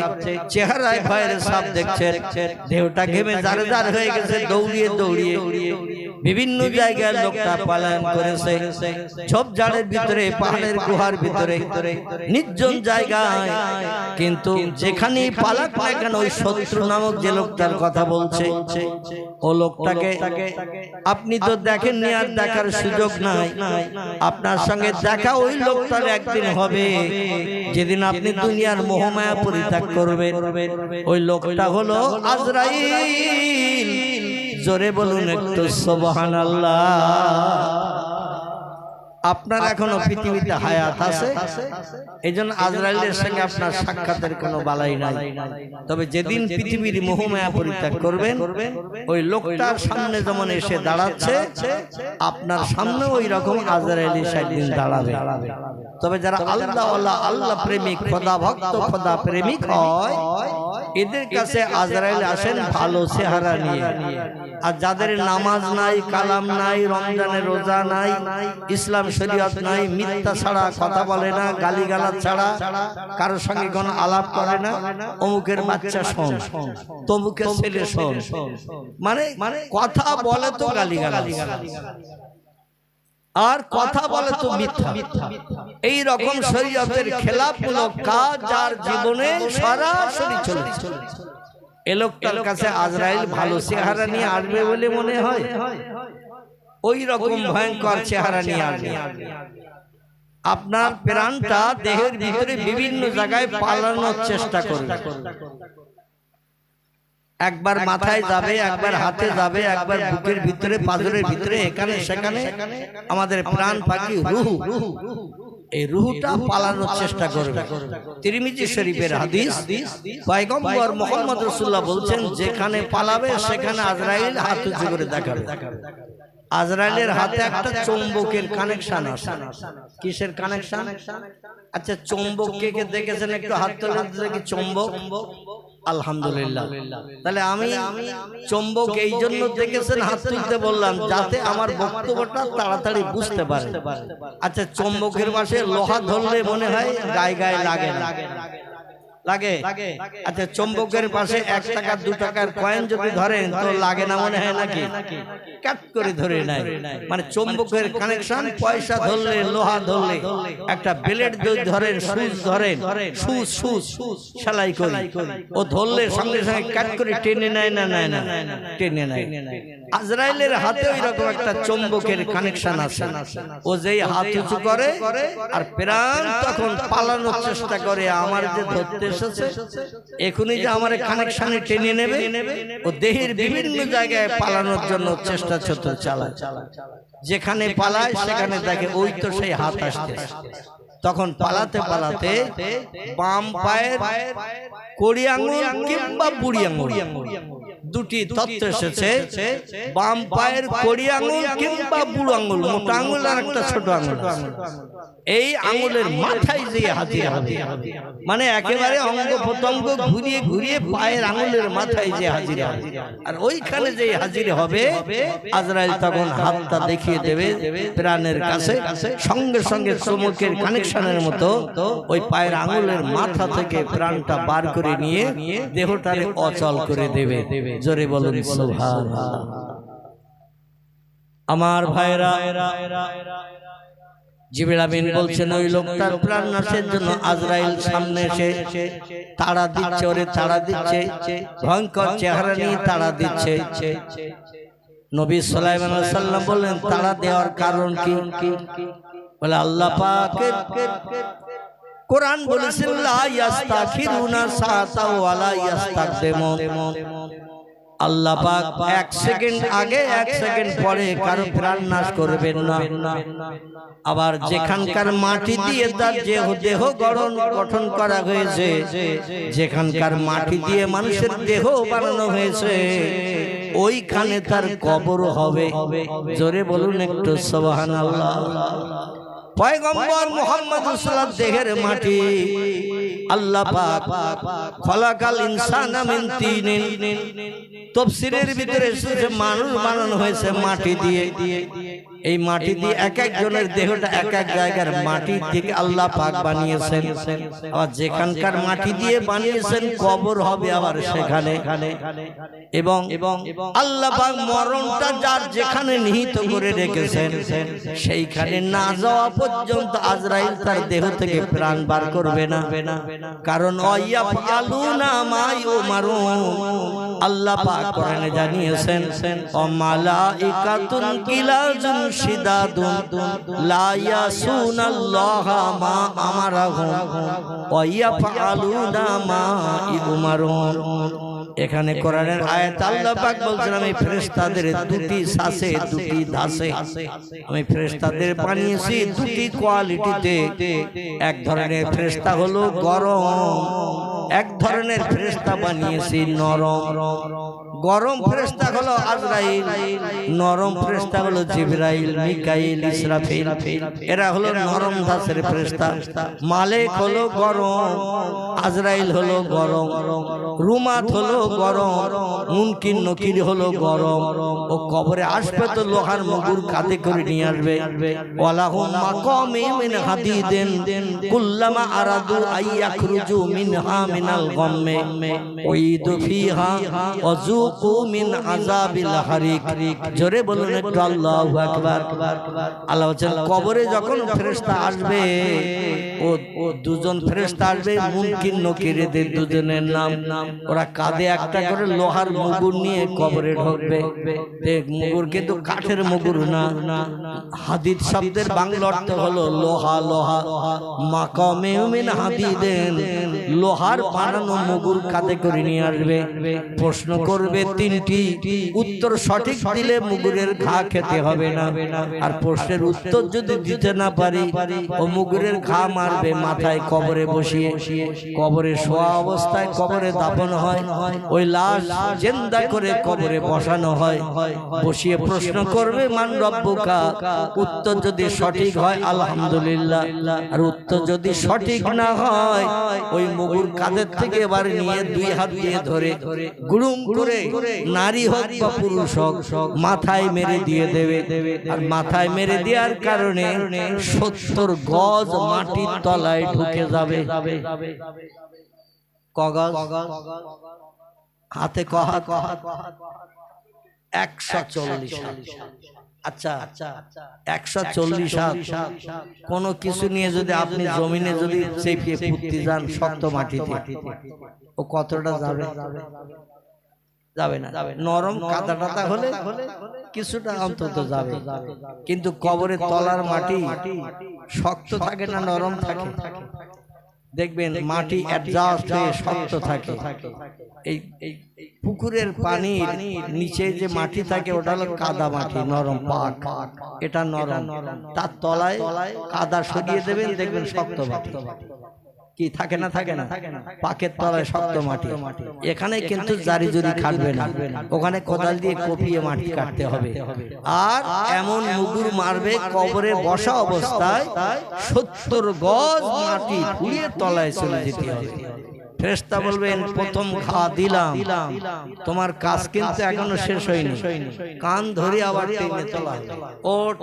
চেহারায় ভয়ের ছাপ দেখছেন, দেহটা ঘেমে জার জার হয়ে গেছে, দৌড়িয়ে দৌড়িয়ে বিভিন্ন জায়গায় লোকটা পলায়ন করেছে। ঝোপঝাড়ের ভিতরে, পাহাড়ের গুহার ভিতরে, নির্জন জায়গায়। কিন্তু যেখানেই পালাক না কেন ওই শত্রু নামক যে লোকটার কথা বলছে, ও লোকটাকে আপনি তো দেখেননি আর দেখার সুযোগ নাই। আপনার সঙ্গে দেখা ওই লোকটার একদিন হবে যেদিন আপনি দুনিয়ার মোহমায়া পরিত্যাগ করবেন। ওই লোকটা হলো আজরাইল। জোরে বলুন একটু সুবহানাল্লাহ। আপনার এখনো পৃথিবীতে হায়াত আছে, এই জন্য আজরাইলের সঙ্গে আপনার সাক্ষাতের কোনো বালাই নাই। তবে যেদিন পৃথিবীর মোহমায়া পরিত্যাগ করবেন, ওই লোকটার সামনে যেমন এসে দাঁড়াচ্ছে, আপনার সামনে ওই রকম আজরাইল সেদিন দাঁড়াবে। তবে যারা আল্লাহওয়ালা, আল্লাহ প্রেমিক, খোদা ভক্ত, খোদা প্রেমিক হয়, এদের কাছে আজরাইল আসেন ভালো চেহারা নিয়ে। আর যাদের নামাজ নাই, কালাম নাই, রমজানের রোজা নাই, ইসলাম শরীয়ত নাই, মিথ্যা ছাড়া কথা বলে না, গালিগালাজ ছাড়া কারোর সঙ্গে কোনো আলাপ করে না, অমুকের বাচ্চা শোন, তমুকের ছেলে শোন, মানে কথা বলে তো গালিগালাজ আর কথা বলে তো মিথ্যা। এই রকম শরীয়তের খেলাফমূলক কাজ যার জীবনে সরাসরি চলেছে, এ লোকটার কাছে আজরাইল ভালো চেহারা নিয়ে আসবে বলে মনে হয়? ওই রকম ভয়ঙ্কর চেহারা নিয়ে আসবে। আপনার প্রাণটা দেহের ভিতরে বিভিন্ন জায়গায় পালানোর চেষ্টা করবে। একবার মাথায় যাবে, একবার হাতে যাবে, একবার বুকের ভিতরে, পাঁজরের ভিতরে, এখানে সেখানে। আমাদের প্রাণ পাখি রুহু, এই রুহুটা পালানোর চেষ্টা করবে। তিরমিজি শরীফের হাদিস, পয়গম্বর মুহাম্মদ রাসূলুল্লাহ বলছেন, যেখানে পালাবে সেখানে আজরাইল হাত উঁচু করে দেখাবে। আজরাইলের হাতে একটা চুম্বকের কানেকশন আছে। কিসের কানেকশন? আচ্ছা, চুম্বক কে কে দেখেছেন? একটু হাত তুলে দেখি। চুম্বক, আলহামদুলিল্লাহ। তাহলে আমি চুম্বক এই জন্য দেখেছেন, হাত তুলতে বললাম যাতে আমার বক্তব্যটা তাড়াতাড়ি বুঝতে পারে। আচ্ছা, চুম্বকের পাশে লোহা ধরলে মনে হয় গায়ে গায়ে লাগে না? লাগে। আচ্ছা, চুম্বকের পাশে 1 টাকা 2 টাকার কয়েন যদি ধরেন তো লাগে না মনে হয় নাকি? কাট করে ধরে নাই। মানে চুম্বকের কানেকশন, পয়সা ধরলে, লোহা ধরলে, একটা ব্লেড যদি ধরেন, সুচ ধরেন, সুচ সেলাই করি, ও ধরলে সঙ্গে সঙ্গে কাট করে টেনে নেয় না? নেয় না, টেনে নেয়। আজরাইলের হাতে ওই রকম একটা চুম্বকের কানেকশন আছে। ও যেই হাত উঁচু করে আর প্রাণ তখন পালানোর চেষ্টা করে, আমার যে ধরতে এসেছে এখনই যে আমার কানেকশনে টেনে নেবে, ও দেহের বিভিন্ন জায়গায় পালানোর জন্য চেষ্টা চালায়। যেখানে পালায় সেখানে দেখে ওই তো সেই হাত আসছে। তখন পালাতে পালাতে বাম পায়ের কড়ি আঙুল কিংবা বুড়ি আঙুল, দুটি তত্ত্ব এসেছে, বাম পায়ের কড়ি আঙুল কিংবা বুড়ো আঙুল, মোটা আঙুল আর একটা ছোট আঙুল, এই আঙুলের মাথায় যে হাজির হবে, মানে একেবারে অঙ্গ প্রত্যঙ্গ ঘুরিয়ে ঘুরিয়ে পায়ের আঙুলের মাথায় যে হাজির হবে, আর ওইখানে যে হাজির হবে আজরাইল তখন হাতটা দেখিয়ে দেবে প্রাণের কাছে, সঙ্গে সঙ্গে চমকের কানেকশনের মতো ওই পায়ের আঙুলের মাথা থেকে প্রাণটা বার করে নিয়ে দেহটারে অচল করে দেবে। জোরে বলুন সুবহানাল্লাহ। আমার ভাইরা, জিবরিল আমিন বলছেন ওই লোকটার প্রাণ নাশের জন্য আজরাইল সামনে এসে তাড়া দিচ্ছে, ওরে তাড়া দিচ্ছে, ভয়ঙ্কর চেহারা নিয়ে তাড়া দিচ্ছে। নবী সুলাইমান আলাইহিস সালাম বললেন তাড়া দেওয়ার কারণ কি? বলে আল্লাহ পাকের কোরআন বলেছেন লা ইস্তাখিরুনা সাআতা ওয়া লা ইস্তাকদিমুন, আল্লাহ পাক 1 সেকেন্ড আগে 1 সেকেন্ড পরে কারো প্রাণ নাশ করবেন না। আবার যেখানকার মাটি দিয়ে তার দেহ গঠন করা হয়েছে, যেখানকার মাটি দিয়ে মানুষের দেহ বানানো হয়েছে, ওইখানে তার কবর হবে। জোরে বলুন একটু সুবহানাল্লাহ। পয়গম্বর মুহাম্মদ সাল্লাল্লাহু আলাইহি দেহের মাটি, আল্লাহ পাক খলাকাল ইনসানা মিন তিনিন, তাফসীরের ভিতরে এসেছে মানুষ বানানো হয়েছে মাটি দিয়ে। এই মাটি দিয়ে এক একজনের দেহটা এক এক জায়গার মাটি থেকে আল্লাহ পাক বানিয়েছেন। আবার যেখানকার মাটি দিয়ে বানিয়েছেন কবর হবে আবার সেখানে। এবং আল্লাহ পাক মরণটা যার যেখানে নিহিত করে রেখেছেন সেইখানে না যাওয়া পর্যন্ত আজরাইল তার দেহ থেকে প্রাণ বার করবে না। কারণ ওয়াইয়াফআলুনা মা ইউমারুন, আল্লাহ পাক কোরআনে জানিয়েছেন ও মালাইকাতুন কিলাজুন শিদাদুন লা ইয়াসুনাল্লাহা মা আমারাহুম ওয়া ইয়াফআলুনা মা ইউমারুন। এখানে কোরআনের আয়াত আল্লাহ পাক বলছেন আমি ফেরেশতাদের দুটি সাসে দুটি দাসে, আমি ফেরেশতাদের বানিয়েছি দুটি কোয়ালিটিতে। এক ধরনের ফেরেশতা হলো গরম, এক ধরনের ফেরেশতা বানিয়েছি নরম। গরম ফেরেশতা হলো আজরাইল, নরম ফেরেশতা হলো জিবরাইল, মিকাইল, ইসরাফিল। এরা হলো নরম দাসের ফেরেশতা। মালিক হলো গরম, আজরাইল হলো গরম, রুমাত হলো গরম, মুনকির নকির হলো গরম। ও কবরে আসবে তো লোহার মুগুর কাঁধে করে নিয়ে আসবে। ওয়ালাহুম মাকামিন মিন হাদিদিন কুল্লামা আরাদু আইয়াখরুজু মিনহা মিনাল গাম্মি উইদু ফিহা ওয়াযুকু মিন আযাবিল হারিক। জোরে বলুন একটু আল্লাহু আকবার। আল্লাহ বলেন কবরে যখন ফেরেশতা আসবে, ও দুজন ফেরেশতা আসবে, মুনকির নকিরদের দুজনের নাম। ওরা কাঁধে একটা করে লোহার মুগুর নিয়ে কবরে ঢুকবে। মুগুর কিন্তু কাঠের মুগুর না। হাদিদ শব্দের বাংলা অর্থ হলো লোহা। লোহা মাকামে মিন হাদিদিন, লোহার বানানো মুগুর কাঁধে করে নিয়ে আসবে। প্রশ্ন করবে তিনটি, উত্তর সঠিক দিলে মুগুরের ঘা খেতে হবে না। আর প্রশ্নের উত্তর যদি দিতে না পারি ও মুগুরের ঘা মারবে মাথায় কবরে বসিয়ে। কবরে শোয়া অবস্থায় কবরে দাফন হয়, ওই লাশ জিন্দা করে কবরে বসানো হয়। বসিয়ে প্রশ্ন করবে মান রব্বুকা, উত্তর যদি সঠিক হয় আলহামদুলিল্লাহ, আর উত্তর যদি সঠিক না হয় ওই মুগুর কাঁধের থেকে এবার নিয়ে দুই হাত দিয়ে ধরে গুড়ুম করে নারী হোক বা পুরুষ হোক মাথায় মেরে দিয়ে দেবে। আর মাথায় মেরে দেওয়ার কারণে 70 গজ মাটির তলায় ঢুকে যাবে। কগজ হাতে কহা 140 হাত। আচ্ছা 140 হাত কোনো কিছু নিয়ে যদি আপনি জমিনে যদি চেপে পুঁততে যান শক্ত মাটিতে, ও কতটা যাবে? যাবে না। নরম কাদা টাদা হলে কিছুটা অন্তত যাবে, কিন্তু কবরের তলার মাটি শক্ত থাকে না নরম থাকে? দেখবেন মাটি অ্যাডজাস্ট হয়ে শক্ত থাকে। এই পুকুরের পানির নিচে যে মাটি থাকে ওটা হলো কাদা মাটি, নরম পাক, এটা নরম। তার তলায় কাদা সরিয়ে দেবেন, দেখবেন শক্ত মাটি। কি থাকে না পাকের তলায় শক্ত মাটি, এখানে কিন্তু জারি জুরি খাটবে না, ওখানে কোদাল দিয়ে কপিয়ে মাটি কাটতে হবে। আর এমন মুগুর মারবে কবরে বসা অবস্থায় 70 গজ মাটি খুঁড়িয়ে তলায় চলে যেতে হবে। ফেরেশতা বলবেন প্রথম ঘা দিলাম, তোমার কাজ কিন্তু এখনো শেষ হয়নি, কান ধরে আবার টেনে তোলা ওঠ,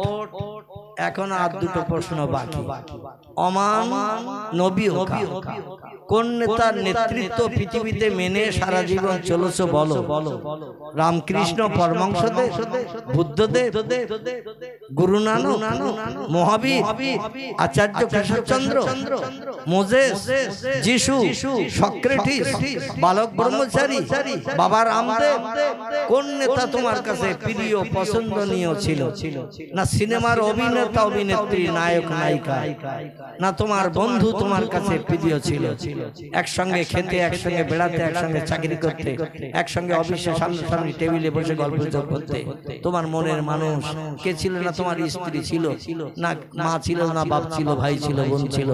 এখন আর দুটো প্রশ্ন বাকি। অমান নবী কোন নেতার নেতৃত্ব পৃথিবীতে মেনে সারা জীবন চলেছ বলো? রামকৃষ্ণ পরমহংসদেব, বুদ্ধদেব, গুরু নানক, মহাবীর, আচার্য কেশবচন্দ্র, মোজেস, যিশু, সক্রেটিস, বালক ব্রহ্মচারী, বাবা রামদেব? কোন নেতা তোমার কাছে প্রিয় পছন্দনীয় ছিল? না সিনেমার অভিনেতা অভিনেত্রী, নায়ক নায়িকা? না তোমার বন্ধু তোমার কাছে প্রিয় ছিল? একসঙ্গে খেতে, একসঙ্গে বেড়াতে, একসঙ্গে চাকরি করতে, একসঙ্গে অফিসে সামনাসামনি টেবিলে বসে গল্প করতে তোমার মনের মানুষ কে ছিল? না তোমার স্ত্রী ছিল, না মা ছিল, না বাপ ছিল, ভাই ছিল, বোন ছিল?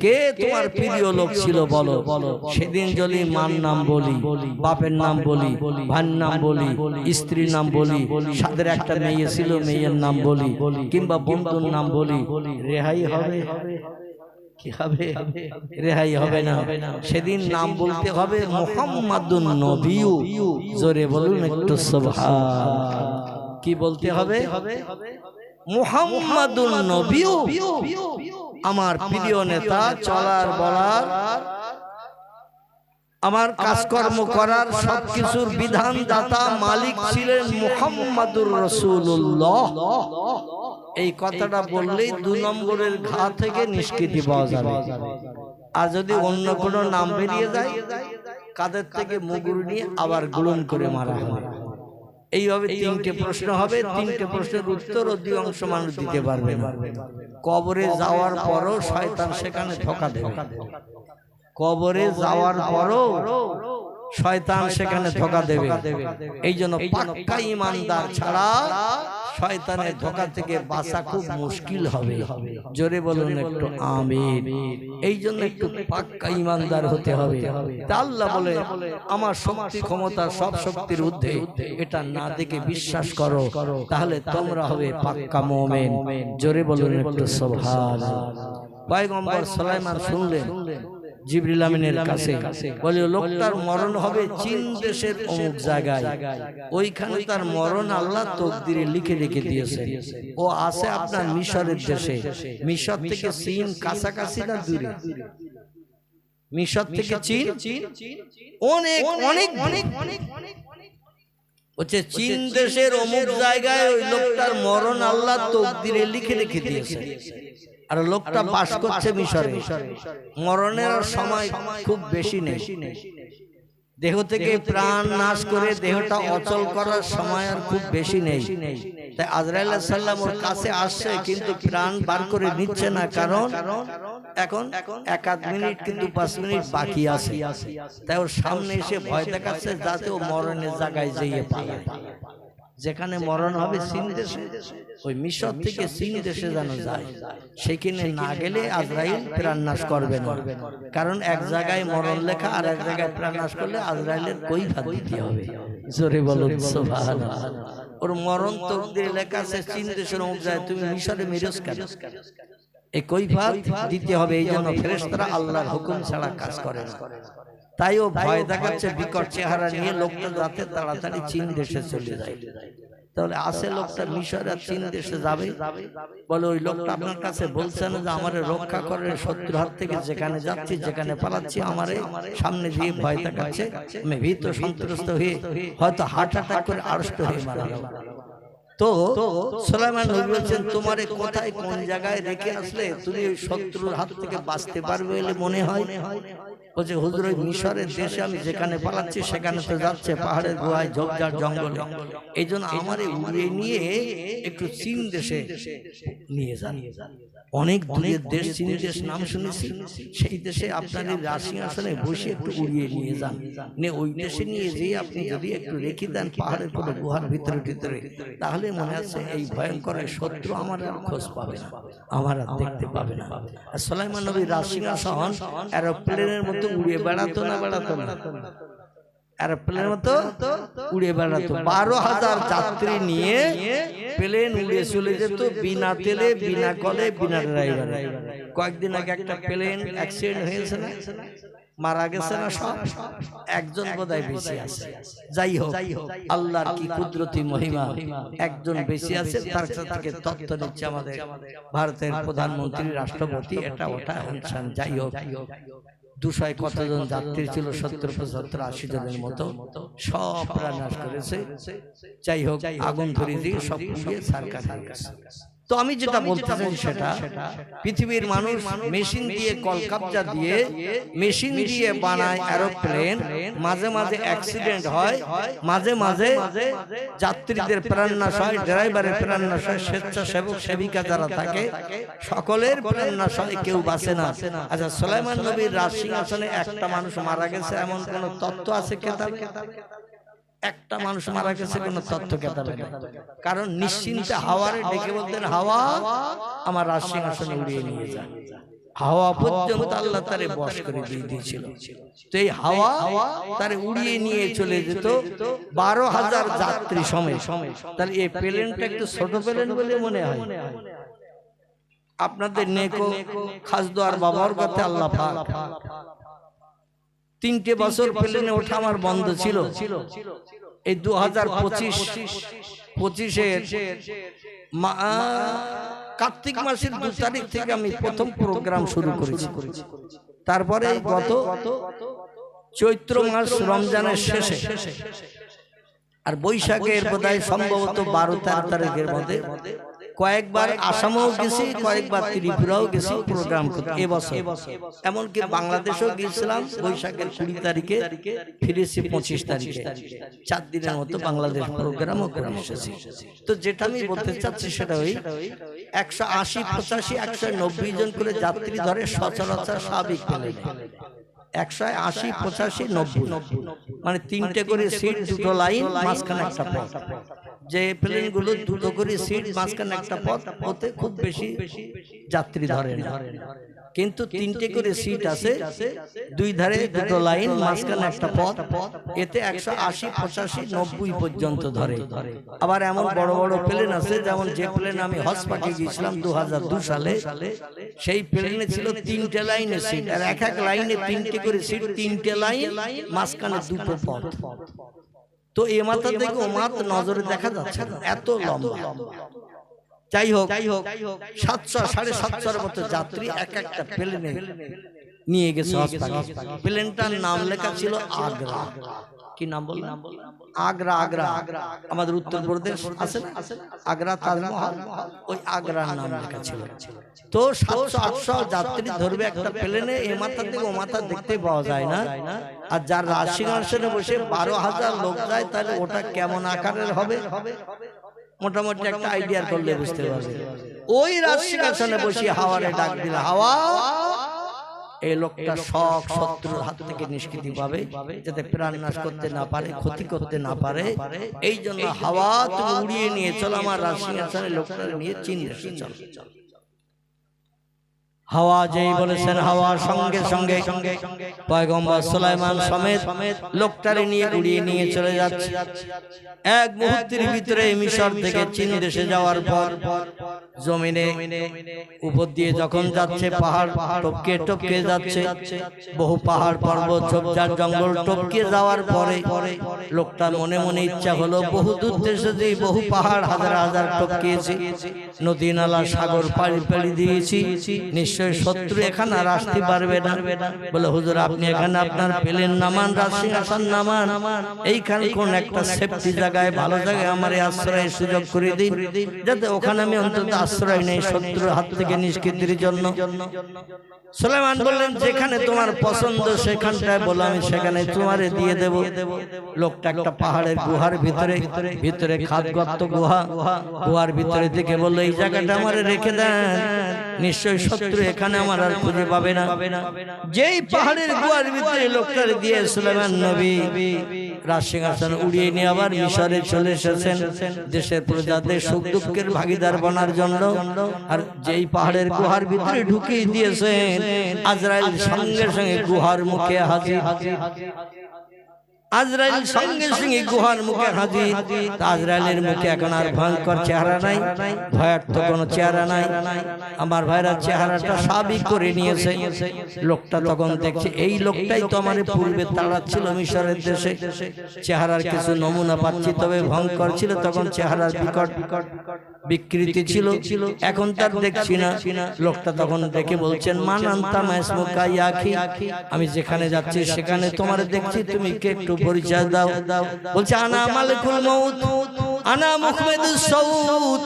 কে তোমার প্রিয় লোক ছিল বলো? সেদিন যদি মার নাম বলি, বাপের নাম বলি, ভাইয়ের নাম বলি, স্ত্রীর নাম বলি, সাদের একটা মেয়ে ছিল, মেয়ের নাম বলি, কিংবা বন্ধুর নাম বলি, রেহাই হবে? কি হবে? রেহাই হবে না। সেদিন নাম বলতে হবে মুহাম্মাদুন নবিয়্যু। জোরে বলুন একটু সুবহান। কি বলতে হবে? মুহাম্মাদুন নবিয়্যু, আমার প্রিয় নেতা, চলার বলার, আমার কাজকর্ম করার সবকিছুর বিধানদাতা মালিক ছিলেন মুহাম্মাদুর রাসূলুল্লাহ। এই কথাটা বললেই 2 নম্বরের ঘা থেকে নিষ্কৃতি পাওয়া যাবে। আর যদি অন্য কোনো নাম বেরিয়ে যায়, কাদের থেকে মুগুর নিয়ে আবার গুলন করে মারা হবে। এইভাবে 3টে প্রশ্ন হবে। 3টে প্রশ্নের উত্তর অধিকাংশ মানুষ দিতে পারবে না। কবরে যাওয়ার পরও শয়তান সেখানে ধোঁকা দেবে। কবরে যাওয়ার পরও শয়তান সেখানে ধোঁকা দেবে। এই জন্য পাক্কা ঈমানদার ছাড়া শয়তানের ধোঁকা থেকে বাঁচা খুব মুশকিল হবে। জোরে বলুন একটু আমিন। এই জন্য একটু পাক্কা ঈমানদার হতে হবে। তা আল্লাহ বলে আমার শক্তি ক্ষমতা সব শক্তির ঊর্ধ্বে, এটা না দেখে বিশ্বাস করো, তাহলে তোমরা হবে পাক্কা মুমিন। জোরে বলুন একটু সুবহানাল্লাহ। পয়গম্বর সুলাইমান শুনলেন জিবরিল আমিনের কাছে, বলে লোকটার মরণ হবে চীন দেশের অমুক জায়গায়, ওইখানে তার মরণ আল্লাহ তকদিরে লিখে রেখে দিয়েছে। ও আছে আপনার মিশরের দেশে। মিশর থেকে চীন কাছাকাছি না দূরে? মিশর থেকে চীন অনেক অনেক অনেক হচ্ছে চীন দেশের অমুক জায়গায় ওই লোকটার মরণ আল্লাহ তকদিরে লিখে রেখে দিয়েছে। আর লোকটা বাস করছে মিশরে। মরণের সময় খুব বেশি নেই, দেহ থেকে প্রাণ নাশ করে দেহটা অচল করার সময় আর খুব বেশি নেই। তাই আজরাইল আলাইহিস সালাম ওর কাছে আসছে, কিন্তু প্রাণ বার করে নিচ্ছে না, কারণ এখন 1-1 মিনিট কিন্তু 5 মিনিট বাকি আছে। তাই ওর সামনে এসে ভয় দেখাচ্ছে যাতে ও মরণের জায়গায় যেয়ে পালায়। যেখানে মরণ হবে চীন দেশে, ওই মিশর থেকে চীন দেশে যেন যায়। সেখানে না গেলে আজরাইল প্রাণনাশ করবে না, কারণ এক জায়গায় মরণ লেখা আর এক জায়গায় প্রাণনাশ করলে আজরাইলের কৈফিয়ত দিতে হবে। জোরে বলুন সুবহানাল্লাহ। ওর মরণ তকদিরে লেখা আছে চীন দেশের অমুক জায়গায়, তুমি মিশরে মেরেছ কেন? এই কৈফিয়ত দিতে হবে। এই জন্য ফেরেশতারা আল্লাহর হুকুম ছাড়া কাজ করে না। তাই ও ভয় দেখাচ্ছে বিকট চেহারা নিয়ে, লোকটা যাতে তাড়াতাড়ি চীন দেশে চলে যায়। তাহলে আসে লোকটা মিশর আর চীন দেশে যাবে। বলে ওই লোকটা আপনার কাছে বলছেন যে আমারে রক্ষা করে শত্রুর হাত থেকে, যেখানে যাচ্ছি যেখানে পালাচ্ছি আমারে সামনে দিয়ে ভয় দেখাচ্ছে, আমি ভীত সন্ত্রস্ত হয়ে হয়তো হার্ট অ্যাটাক করে আড়ষ্ট হয়ে মারা যাব। তো সুলাইমান নবী বলছেন তোমারে কোথায় কোন জায়গায় রেখে আসলে তুমি ওই শত্রুর হাত থেকে বাঁচতে পারবে বলে মনে হয়? বলছে হুজুর ওই মিশরের দেশে আমি যেখানে পালাচ্ছি সেখানে তো যাচ্ছে পাহাড়ের গুহায় ঝোপঝাড় জঙ্গলে, এই জন্য আমারে উড়িয়ে নিয়ে একটু চীন দেশে নিয়ে যান। অনেক দূরের দেশ, চীন দেশ নাম শুনেছি, সেই দেশে আপনার এই রাজসিংহাসনে বসে একটু উড়িয়ে নিয়ে যান, ওই দেশে নিয়ে যেয়ে আপনি যদি একটু রেখে দেন পাহাড়ের কোনো গুহার ভিতরে ভিতরে, তাহলে মনে আছে এই ভয়ঙ্কর শত্রু আমার আর খোঁজ পাবে না, আমার আর দেখতে পাবে না। আর সুলাইমান নবীর রাজসিংহাসন এরোপ্লেনের মতো উড়িয়ে বেড়াতো না, এরোপ্লেনের মতো উড়ে বেড়াতো। 12,000 যাত্রী নিয়ে প্লেন উড়ে চলে যেত, বিনা তেলে, বিনা কলে, বিনা ড্রাইভারে। কয়েকদিন আগে একটা প্লেন অ্যাক্সিডেন্ট হয়েছে না, মারা গেছে না সব, একজন বোধহয় বেঁচে আছে। যাই হোক, আল্লাহর কি কুদরতি মহিমা, একজন বেঁচে আছে, তার থেকে তথ্য নিচ্ছে আমাদের ভারতের প্রধানমন্ত্রী, রাষ্ট্রপতি, এটা ওটা অনুষ্ঠান। যাই হোক, 200 কতজন যাত্রী ছিল, 70, 75, 80 জনের মতো, সব প্রাণনাশ করেছে। যাই হোক, আগুন ধরে দিয়ে সব পুড়িয়ে ছারখার হয়ে গেছে। তো আমি যেটা বলতে চাই সেটা, পৃথিবীর মানুষ মেশিন দিয়ে, কলকাবজা দিয়ে, মেশিন দিয়ে বানায় এরোপ্লেন, মাঝে মাঝে অ্যাক্সিডেন্ট হয়, মাঝে মাঝে যাত্রীদের প্রাণনাশ হয়, ড্রাইভারের প্রাণনাশ হয়, স্বেচ্ছাসেবক সেবিকা যারা থাকে সকলের প্রাণনাশ হয়, কেউ বাঁচে না। আচ্ছা, সুলাইমান নবীর রাজসিংহাসনে একটা মানুষ মারা গেছে এমন কোন তথ্য আছে কেতাবে? একটা মানুষ মারা গেছে কোন তথ্য কেতাবে না। কারণ নিশ্চিন্তে হাওয়ারে ডেকে বলতেন, হাওয়া আমার রাজসিংহাসনে উড়িয়ে নিয়ে যায়। হাওয়া পর্যন্ত আল্লাহ তারে বশ করে দিয়ে দিয়েছিল। তো এই হাওয়া তারে উড়িয়ে নিয়ে চলে যেত 12,000 যাত্রী সময়। তাহলে এই প্লেনটা একটু ছোট প্লেন বলে মনে হয়? আপনাদের নেকো খাসদোয়ার বাবার কাছে আল্লাহ পাক 3টে বছর প্লেনে ওঠা আমার বন্ধ ছিল। এই 2025-এর কার্তিক মাসের 2 তারিখ থেকে আমি প্রথম প্রোগ্রাম শুরু করেছি। তারপরে গত চৈত্র মাস রমজানের শেষে আর বৈশাখের বোধহয় সম্ভবত 12-13 তারিখের মধ্যে কয়েকবার আসামও গেছি, কয়েকবার ত্রিপুরাও গেছি প্রোগ্রাম করতে। এবছর এমনকি বাংলাদেশেও গিয়েছিলাম বৈশাখের 20 তারিখে, ফিরেছি 25 তারিখে। 4 দিনের মতো বাংলাদেশ প্রোগ্রামও করে এসেছি। তো যেটা আমি বলতে চাচ্ছি সেটা ওই 180, 85, 190 জন করে যাত্রী ধরে সচরাচর স্বাভাবিক পেলে 180, 85, 90, মানে 3টে করে সিট, 2টো লাইন, মাঝখানে একটা পথ। যে প্লেন গুলো 2টো করে সিট, মাঝখানে একটা পথ, ওতে খুব বেশি যাত্রী ধরে না। কিন্তু 3টে করে সিট আছে, 2 ধারে 2টো লাইন, মাঝখানে একটা পথ, এতে 180, 85, 90 পর্যন্ত ধরে। আবার এমন বড় বড় প্লেন আছে, যেমন যে প্লেন আমি হজ পাঠিয়ে গিয়েছিলাম 2002 সালে, সেই প্লেনে ছিল 3টে লাইনের সিট, আর এক এক লাইনে 3টে করে সিট, 3টে লাইন, মাঝখানে 2টো পথ। তো এ মাথা থেকে ও মাথা নজরে দেখা যাচ্ছে না, এত লম্বা। যাই হোক, 700, 750 মতো যাত্রী এক একটা প্লেনে নিয়ে গেছে হসপিটালে। প্লেনটার নাম লেখা ছিল আগ্রা। কি নাম বললাম? আগ্রা। আমাদের উত্তরপ্রদেশ আছে না, আগ্রা তাজমহল, ওই আগ্রার নাম লেখা ছিল। তো 700-800 যাত্রী ধরবে একটা প্লেনে, এ মাথা থেকে ও মাথা দেখতে পাওয়া যায় না। আর যার রাজসিংহাসনে বসে 12,000 লোক যায়, তাহলে ওটা কেমন আকারের হবে মোটামুটি একটা আইডিয়া করলে বুঝতে পারবে। ওই রাজসিংহাসনে বসে হাওয়ারে ডাক দিলে, হাওয়া এই লোকটা সব শত্রুর হাত থেকে নিষ্কৃতি পাবে, যাতে প্রাণনাশ করতে না পারে, ক্ষতি করতে না পারে। এই জন্য হাওয়া তুমি উড়িয়ে নিয়ে চলো, আমার রাজসিংহাসনে লোকটা নিয়ে চীন দেশে চলো। হাওয়া যেই বলেছেন, হাওয়ার সঙ্গে সঙ্গে পয়গম্বর সুলাইমান সমেত লোকটারে নিয়ে উড়িয়ে নিয়ে চলে যাচ্ছে। এক মুহূর্তের ভিতরে মিশর থেকে চীন দেশে যাওয়ার পর জমিনে উপর দিয়ে যখন যাচ্ছে, পাহাড় টপকে টপকে যাচ্ছে, বহু পাহাড় পর্বত ঝোপঝাড় জঙ্গল টপকে যাওয়ার পরে লোকটা মনে মনে ইচ্ছা হলো, বহু দূর দেশে যে বহু পাহাড় হাজার হাজার টপকিয়েছি, নদী নালা সাগর পাড়ি দিয়েছি, নিশ্চয় শত্রু এখানে আর আসতে পারবে না। বলে, হুজুর আপনি এখানে আপনার প্লেন নামান, রাজসিংহাসন নামান, এইখানে কোন একটা সেফটি জায়গায়, ভালো জায়গায় আমার আশ্রয়ের সুযোগ করে দিন, যাতে ওখানে আমি অন্তত আশ্রয় নেই শত্রুর হাত থেকে নিষ্কৃতির জন্য। সুলাইমান বললেন, যেখানে তোমার পছন্দ সেখানটায় বলো, আমি সেখানে তোমারে দিয়ে দেব। লোকটা একটা পাহাড়ের গুহার ভিতরে খাদ গর্ত গুহার ভিতরে থেকে বললো, এই জায়গাটা আমারে রেখে দেন, নিশ্চয়ই শত্রু এখানে আমার আর খুঁজে পাবে না। যেই পাহাড়ের গুহার ভিতরে লোকটার দিয়ে সুলাইমান নবী রাজসিংহাসন উড়িয়ে নিয়ে আবার মিশরে চলে এসেছেন দেশের প্রজাদের সুখ দুঃখের ভাগিদার বনার জন্য। আর যেই পাহাড়ের গুহার ভিতরে ঢুকিয়ে দিয়েছেন, আজরাইল সঙ্গে সঙ্গে গুহার মুখে হাজির। আজরাইল সঙ্গে সঙ্গে গুহার মুখে হাজির। আজরাইলের মুখে এখন আর ভয়ঙ্কর চেহারা নাই, ভয়ার্থ কোনো চেহারা নাই। আমার ভাইরা চেহারাটা স্বাভাবিক করে নিয়েছে। লোকটা তখন দেখছে এই লোকটাই তো আমার পূর্বে তাড়াচ্ছিল মিশরের দেশে। চেহারার কিছু নমুনা পাচ্ছি, তবে ভয়ঙ্কর ছিল তখন, চেহারার বিকট বিকৃতি ছিল, এখন তার দেখছি না। লোকটা তখন দেখে বলছেন, মান আনতা মাসমুকা ইয়া আখি, আমি যেখানে যাচ্ছি সেখানে তোমার দেখছি, তুমি কে একটু পরিচয় দাও। বলছে, আনা মালিকুল মউত, আনা মুখমেদুস সউদ,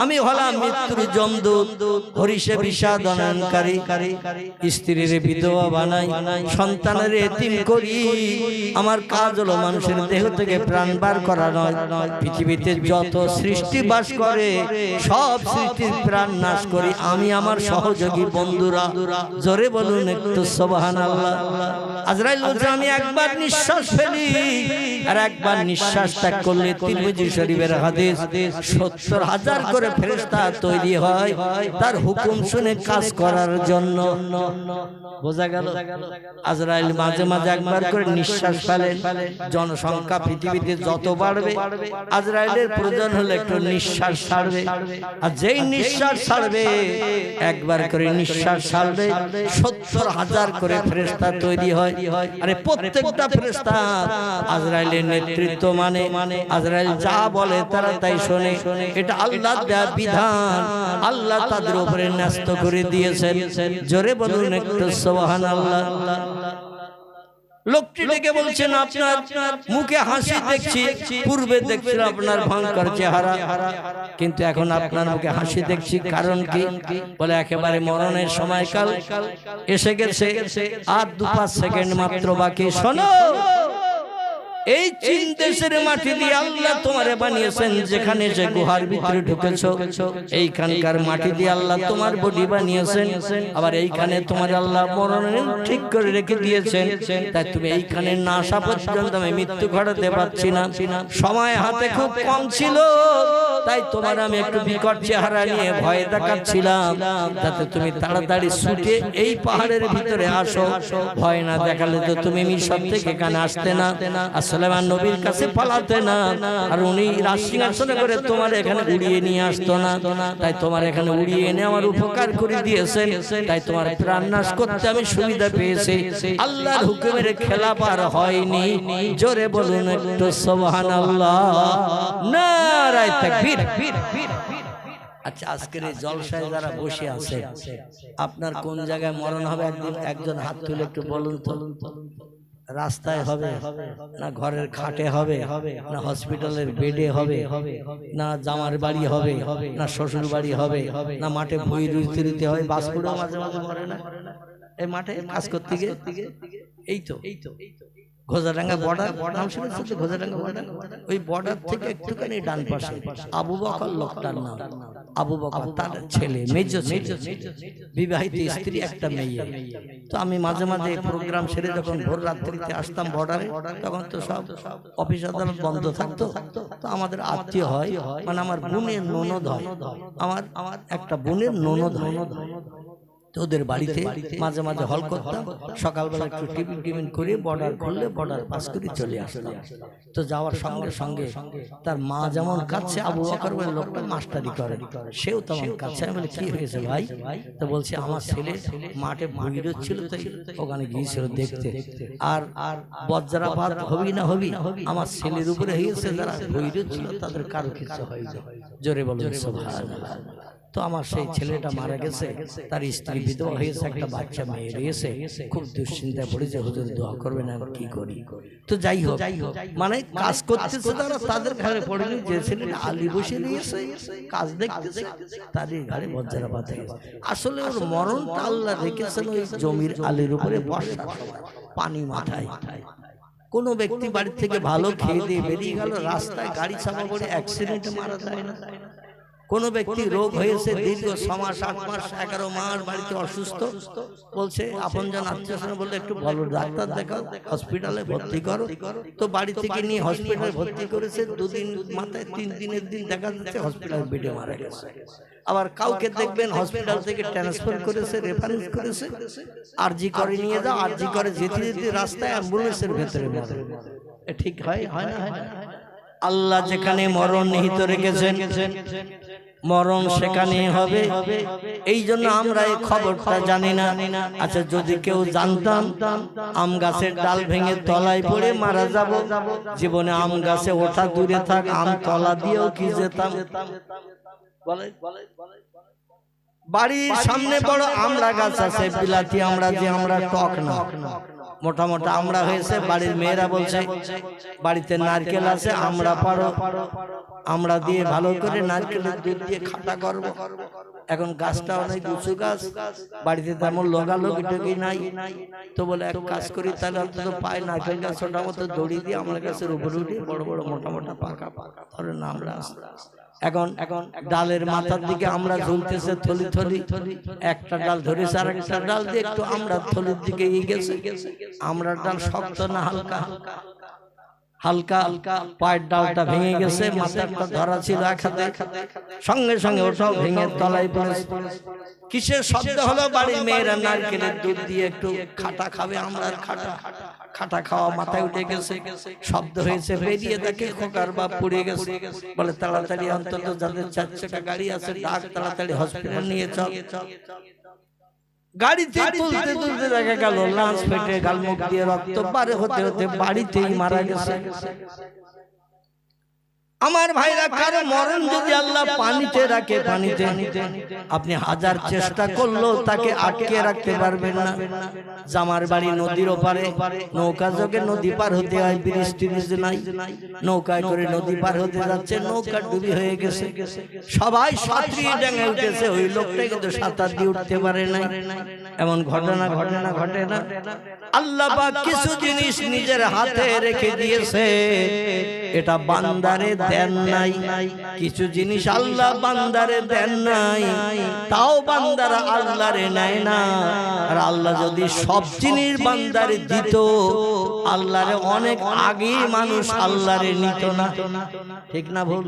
আমি হলাম মৃত্যুর যমদূত, হরিষে বিষাদনকারী, স্ত্রীর বিধবা বানাই, সন্তানের এতিম করি। আমার কাজ হলো মানুষের দেহ থেকে প্রাণ বার করা নয়। পৃথিবীতে যত সৃষ্টি বাস করে সব সৃষ্টির প্রাণ নাশ করি আমি, আমার সহযোগী বন্ধুরা। জোরে বলুন একটু সুবহানাল্লাহ। আজরাইল বলছে, আমি একবার নিঃশ্বাস ফেলি আর একবার নিঃশ্বাস ত্যাগ করলে, তিরমিজি শরীফের হাদিস, ৭০,০০০ করে ফেরেশতা তৈরি হয় তার হুকুম শুনে কাজ করার জন্য। বোঝা গেল? আজরাইল মাঝে মাঝে একবার করে নিঃশ্বাস ফেলেন। জনসংখ্যা পৃথিবীতে যত বাড়বে আজরাইলের প্রয়োজন হলে একটু নিঃশ্বাস ছাড়বে, আর যেই নিঃশ্বাস ছাড়বে একবার করে নিঃশ্বাস ছাড়বে ৭০,০০০ করে ফেরেশতা তৈরি হয়। আরে প্রত্যেকটা ফেরেশতা আজরাইলের নেতৃত্ব মানে, আজরাইল যা বলে তারা তাই শোনে। এটা আল্লাহর দেয়া বিধান, আল্লাহ তাদের উপরে ন্যস্ত করে দিয়েছেন। জোরে বলুন একটু সুবহানাল্লাহ। লোকটি ডেকে বলছেন, আপনার মুখে হাসি দেখছি, পূর্বে দেখছিলাম আপনার ভয়ঙ্কর চেহারা, কিন্তু এখন আপনার মুখে হাসি দেখছি, কারণ কি? বলে, একেবারে মরণের সময়কাল এসে গেছে, আর ২-৫ সেকেন্ড মাত্র বাকি। শোনো, এই চীন দেশের মাটি দিয়ে আল্লাহ তোমারে বানিয়েছেন, যেখানে যে গুহার ভিতরে ঢুকেছো এইখানকার মাটি দিয়ে আল্লাহ তোমার বডি বানিয়েছেন, আবার এইখানে তোমার আল্লাহ মরণের ঠিক করে রেখে দিয়েছেন। তাই তুমি এইখানে না আসা পর্যন্ত আমি মৃত্যু ঘটাতে পারছি না। সময় হাতে খুব কম ছিল, তাই তোমার আমি একটু বিকট চেহারা নিয়ে ভয় দেখাচ্ছিলাম, যাতে তুমি তাড়াতাড়ি ছুটে এই পাহাড়ের ভিতরে আসো। ভয় না দেখালে তো তুমি মিশর থেকে এখানে আসতে না, সুলাইমান নবীর কাছে পালাতে না, আর উনি রাজসিংহাসনে করে তোমার এখানে উড়িয়ে নিয়ে আসতো না। তাই তোমার এখানে উড়িয়ে এনে আমার উপকার করে দিয়েছেন, তাই তোমার প্রাণ নাশ করতে আমি সুবিধা পেয়েছি। আল্লাহর হুকুমের খেলাফ আর হয়নি। জোরে বলুন একটু সুবহানাল্লাহ, নারায়ে তাকবীর। আচ্ছা, আজকের এই জলসায় যারা বসে আছে, আপনার কোন জায়গায় মরণ হবে একদিন? একজন হাত তুলে একটু বলুন তো। রাস্তায় হবে না ঘরের খাটে হবে, না হসপিটালের বেডে হবে, না জামার বাড়ি হবে, না শ্বশুর বাড়ি হবে, না মাঠে ভুঁই রুইতে হবে? বাসপুরেও মাঝে মাঝে মরে না এই মাঠে কাজ করতে গিয়ে? এই তো ঘোজাডাঙ্গা বর্ডার, নাম শুনেছেন তো? ঘোজাডাঙ্গা বর্ডার, ওই বর্ডার থেকে একটুখানি ডান পাশে আবু বকর লোকটার নাম। আবু বকর তার ছেলে, মেজর বিবাহিত স্ত্রী, একটা মেয়ে। তো আমি মাঝে মাঝে প্রোগ্রাম সেরে যখন ভোর রাত্রিতে আসতাম বর্ডারে, তখন তো সব অফিস আদালত বন্ধ থাকতো। তো আমাদের আত্মীয় হয়, মানে আমার বোনের ননদ হয়, আমার একটা বোনের ননদ হয়। ওদের বাড়িতে মাঝে মাঝে হল করতাম, সকালবেলা একটু টিফিন করে বর্ডার খুললে বর্ডার পাস করে চলে আসতাম। তো যাওয়ার সঙ্গে সঙ্গে তার মা যেমন কাছে, আবু বকর বলে লোকটা মাস্টারি করে, সেও তেমন কাছে। আমি বলি, কি হয়েছে ভাই? তো বলছে, আমার ছেলে মাঠে ভুঁড়ি ছিল, তাই ওখানে গিয়েছিল দেখতে। আর বজ্রাপাত হবি না হবি, আমার ছেলের উপরে হয়েছে, যারা ভুঁড়ি ছিল তাদের কারো কিছু হয়েছে। জোরে বলুন সুবহানাল্লাহ। তো আমার সেই ছেলেটা মারা গেছে, তার স্ত্রী বিধবা হয়েছে, একটা বাচ্চা মেয়ে রয়েছে। খুব দুশ্চিন্তায় পড়েছে, হুজুর দোয়া করবেন, আমি কি করি? তো যাই হোক, মানে কাজ করতেছে তারা, তাদের ঘরে পড়েনি। যে ছেলেটা আলী বসে রয়েছে কাজ দেখতেছে, তারই ঘরে বজ্রাপাত হয়েছে। আসলে ওর মরণটা আল্লাহ রেখেছেন ওই জমির আলীর উপরে, বর্ষা পানি মাথায়। কোন ব্যক্তি বাড়ি থেকে ভালো খেয়ে দিয়ে বেরিয়ে গেল, রাস্তায় গাড়ি চাপা পড়ে অ্যাক্সিডেন্টে মারা যায় না? কোনো ব্যক্তি রোগ হয়েছে দীর্ঘ 6 মাস 8 মাস 11 মাস বাড়িতে অসুস্থ, বলছে আপনজন আত্মীয়স্বজন বললে একটু ভালো ডাক্তার দেখাও, হসপিটালে ভর্তি করো। তো বাড়ি থেকে নিয়ে হসপিটালে ভর্তি করেছে, 2 দিন মাথায় 3 দিনের দিন দেখা যাচ্ছে হসপিটাল বেডে মারা গেছে। আবার কাউকে দেখবেন হসপিটাল থেকে ট্রান্সফার করেছে, রেফারেন্স করেছে, আরজি করে নিয়ে যাও, আরজি করে যেতে যেতে রাস্তায় অ্যাম্বুলেন্সের ভেতরে মরে। ঠিক হয় না? আল্লাহ যেখানে মরণ নিহিত রেখেছেন মরণ সেখানে হবে। এই জন্য আমরা এই খবরটা জানি না। আচ্ছা যদি কেউ জানতাম আম গাছের ডাল ভেঙে তলায় পড়ে মারা যাব, জীবনে আম গাছে ওঠা দূরে থাক, আম তলা দিয়েও কি যেতাম। বাড়ির সামনে বড় আমড়া গাছ আছে, বিলাতি আমড়া, যে আমরা টক না, মোটা মোটা আমড়া হয়েছে। বাড়ির মেয়েরা বলছে বাড়িতে নারকেল আছে, আমড়া পারো, আমড়া দিয়ে ভালো করে নারকেলের দুধ দিয়ে খাটা করব। এখন গাছটা অনেক উঁচু গাছ, বাড়িতে তেমন লোগালোগি টোগি নাই, তো বলে এক কাজ করি তাহলে অন্তত পায় নারকেল গাছ ছোটা মতো দড়ি দিয়ে আমরা গাছের উপরে উঠে বড় বড় মোটা মোটা পাকা পাকা ধরে না আমরা। এখন ডালের মাথার দিকে আমরা ঝুলতেছে থলি থলি, একটা ডাল ধরেছে আর একটা ডাল দিয়ে একটু আমরা থলির দিকে গেছে। আমরা ডাল শক্ত না হালকা হালকা হালকা, পায়ের ডালটা ভেঙে গেছে, মাথাটা ধরা ছিল এক হাতে, সঙ্গে সঙ্গে ওটাও ভেঙে তলায় পড়েছে। কিসের শব্দ হলো? বাড়ির মেয়েরা নারকেলের দুধ দিয়ে একটু খাটা খাবে, আমরা খাটা খাটা খাওয়া মাথায় উঠে গেছে, শব্দ হয়েছে, বেরিয়ে দেখে খোকার বাপ পড়ে গেছে। বলে তাড়াতাড়ি অন্তত যাদের 4 চাকা গাড়ি আছে ডাক, তাড়াতাড়ি হসপিটাল নিয়ে চল। গাড়িতে তুলতে তুলতে দেখা গেল লাশ ফেটে গালমুখ দিয়ে রক্ত পারে হতে হতে বাড়িতেই মারা গেছে। আমার ভাইরা, কারো মরণ যদি আল্লাহ পানিতে রাখে, পানিতে আপনি হাজার চেষ্টা করলেও তাকে আটকে রাখতে পারবেন না। জামার বাড়ি নদীর ওপারে, নৌকা যোগে নদী পার হতে হয়, ব্রিজ টিরিজ নাই, নৌকায় করে নদী পার হতে যাচ্ছে, নৌকা ডুবি হয়ে গেছে, সবাই সাঁতরিয়ে ডেঙে উঠেছে, ওই লোকটা কিন্তু সাঁতার দিয়ে উঠতে পারে নাই। এমন ঘটনা ঘটে না। আল্লাহ পাক কিছু জিনিস নিজের হাতে রেখে দিয়েছে, এটা বান্দারে দেন নাই। কিছু জিনিস আল্লাহ বান্দারে দেন নাই, তাও বান্দারা আল্লাহরে নেয় না। আর আল্লাহ যদি সব জিনিস বান্দারে দিত, আল্লাহরে অনেক আগে মানুষ আল্লাহরে নিত না। ঠিক না ভুল?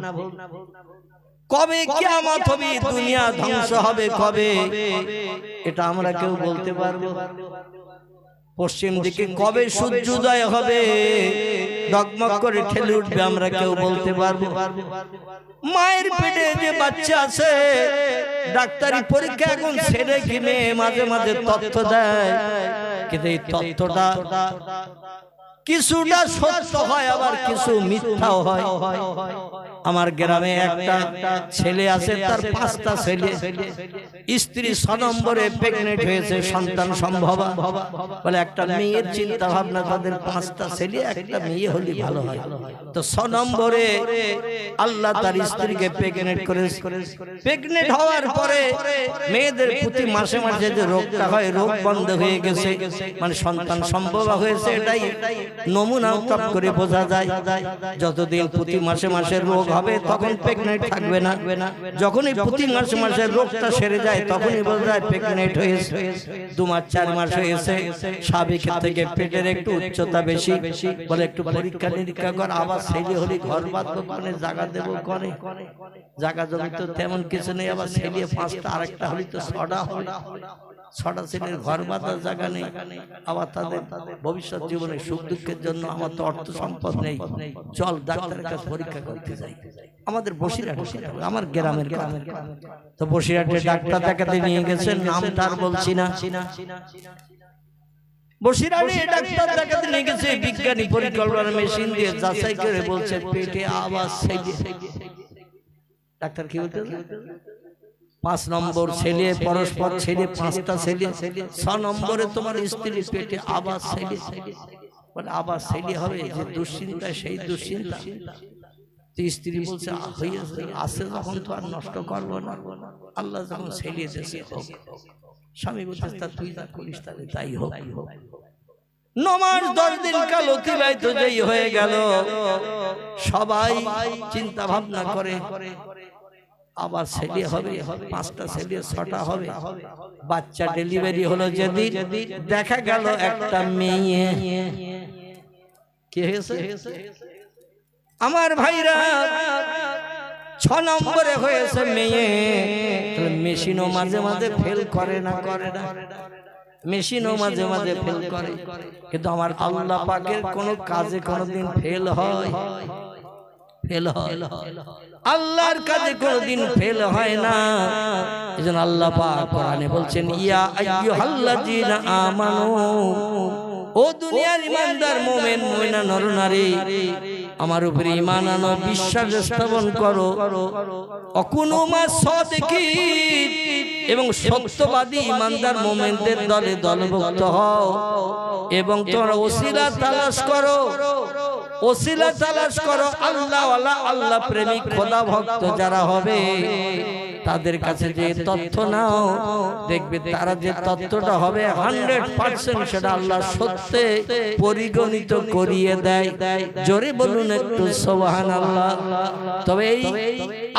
কবে কিয়ামত হবে, দুনিয়া ধ্বংস হবে কবে, এটা আমরা কেউ বলতে পারবো? পশ্চিম দিকে কবে সূর্যোদয় হবে, ডগমগ করে ঠেলে উঠবে, আমরা কেউ বলতে পারবো? মায়ের পেটে যে বাচ্চা আছে, ডাক্তারি পরীক্ষা এখন ছেড়ে কিনে মাঝে মাঝে তথ্য দেয়, কিন্তু এই তথ্যটা কিছুটা সত্য হয়, আবার কিছু মিথ্যাও হয়। আমার গ্রামে একটা ছেলে আছে, তার 5টা ছেলে, স্ত্রী 6 নম্বরে প্রেগনেন্ট হয়েছে, সন্তান সম্ভবা। বলে একটা মেয়ের চিন্তা ভাবনা, তাদের 5টা ছেলে, একটা মেয়ে হলে ভালো হয়। তো 6 নম্বরে আল্লাহ তার স্ত্রীকে প্রেগনেন্ট করেছে। প্রেগনেন্ট হওয়ার পরে মেয়েদের প্রতি মাসে মাসে যে রোগটা হয়, রোগ বন্ধ হয়ে গেছে, মানে সন্তান সম্ভবা হয়েছে। এটাই নমুনা টপ করে বোঝা যায়। যতদিন প্রতি মাসে মাসে রোগ হবে তখন প্রেগনেন্ট থাকবে না, যখনই প্রতি মাসে মাসে রোগটা সেরে যায় তখনই বোঝা যায় প্রেগনেন্ট হয়েছে। 2 মাস 4 মাস হয়েছে, স্বাভাবিকের থেকে পেটের একটু উচ্চতা বেশি, বলে একটু পরীক্ষা নিরীক্ষা কর। আবার ছেলে হলে ঘর বাঁধবো কোনে, জায়গা দেবো কোনে, জায়গা জমি তো তেমন কিছু নেই। আবার ছেলে 5টা, আরেকটা হলে তো 6টা হয়, 6টা ছেলের ঘর বাঁধার জায়গা নেই। আবার তাদের ভবিষ্যৎ জীবনে সুখ দুঃখের জন্য আমার তো অর্থ সম্পদ নেই, চল ডাক্তারের কাছে পরীক্ষা করতে যাই। আমাদের বসিরহাটে, আমার গ্রামের তো বসিরহাটে ডাক্তার দেখাতে নিয়ে গেছেন, নাম তার বলছি না। বসিরহাটে ডাক্তার দেখাতে নিয়ে গেছে, বিজ্ঞানী পরিকল্পনা মেশিন দিয়ে যাচাই করে বলছে পেটে আওয়াজ। ডাক্তার কি বলতে, 5 নম্বর ছেলে, পরস্পর ছেলে, 5টা ছেলে, 6 নম্বরে তোমার স্ত্রী পেটে আবার ছেলে। বলে আবার ছেলে হবে, যে দুশ্চিন্তা সেই দুশ্চিন্তা। স্ত্রী বলছে আছে যখন তো আর নষ্ট করবো না, আল্লাহ যখন ছেলে দিয়েছে হোক। স্বামী বলছে তুই যা করিস তাহলে তাই হোক। 9 মাস 10 দিন কাল অতিবাহিত যেই হয়ে গেল, সবাই চিন্তা ভাবনা করে আবার ছেলে হবে, 5টা ছেলে 6টা হবে। বাচ্চা ডেলিভারি হলো যেদিন দেখা গেল একটা মেয়ে। কি হয়েছে আমার ভাইরা? 6 নম্বরে হয়েছে মেয়ে। মেশিনও মাঝে মাঝে ফেল করে না, করে না? মেশিনও মাঝে মাঝে ফেল করে, কিন্তু আমার আল্লাহ পাকের কোনো কাজে কোনোদিন ফেল হয়? ফেল হয়? আল্লাহর কাজে কোনোদিন ফেল হয় না। এজন্য আল্লাহ পাক কোরআনে বলছেন, ইয়া আইয়ুহাল্লাযীনা আমানু, ও দুনিয়ার ঈমানদার মুমিন মুমিনা নরনারী, আমার উপরে ঈমান আনো, বিশ্বাস স্থাপন করো, অকুনু মাস সাদিকিন, এবং সত্যবাদী ঈমানদার মুমিনদের দলে দলভুক্ত হও, এবং তোমরা ওসিলা তালাশ করো, ওসিলা তালাশ করো আল্লাহ ওয়ালা, আল্লাহ প্রেমিক খোদা ভক্ত যারা হবে তাদের কাছে যে তথ্য নাও, দেখবে তারা যে তথ্যটা হবে 100% সেটা আল্লাহ সত্যে পরিগণিত করিয়ে দেয়। জোরে বলুন একটু সুবহানাল্লাহ। তবে এই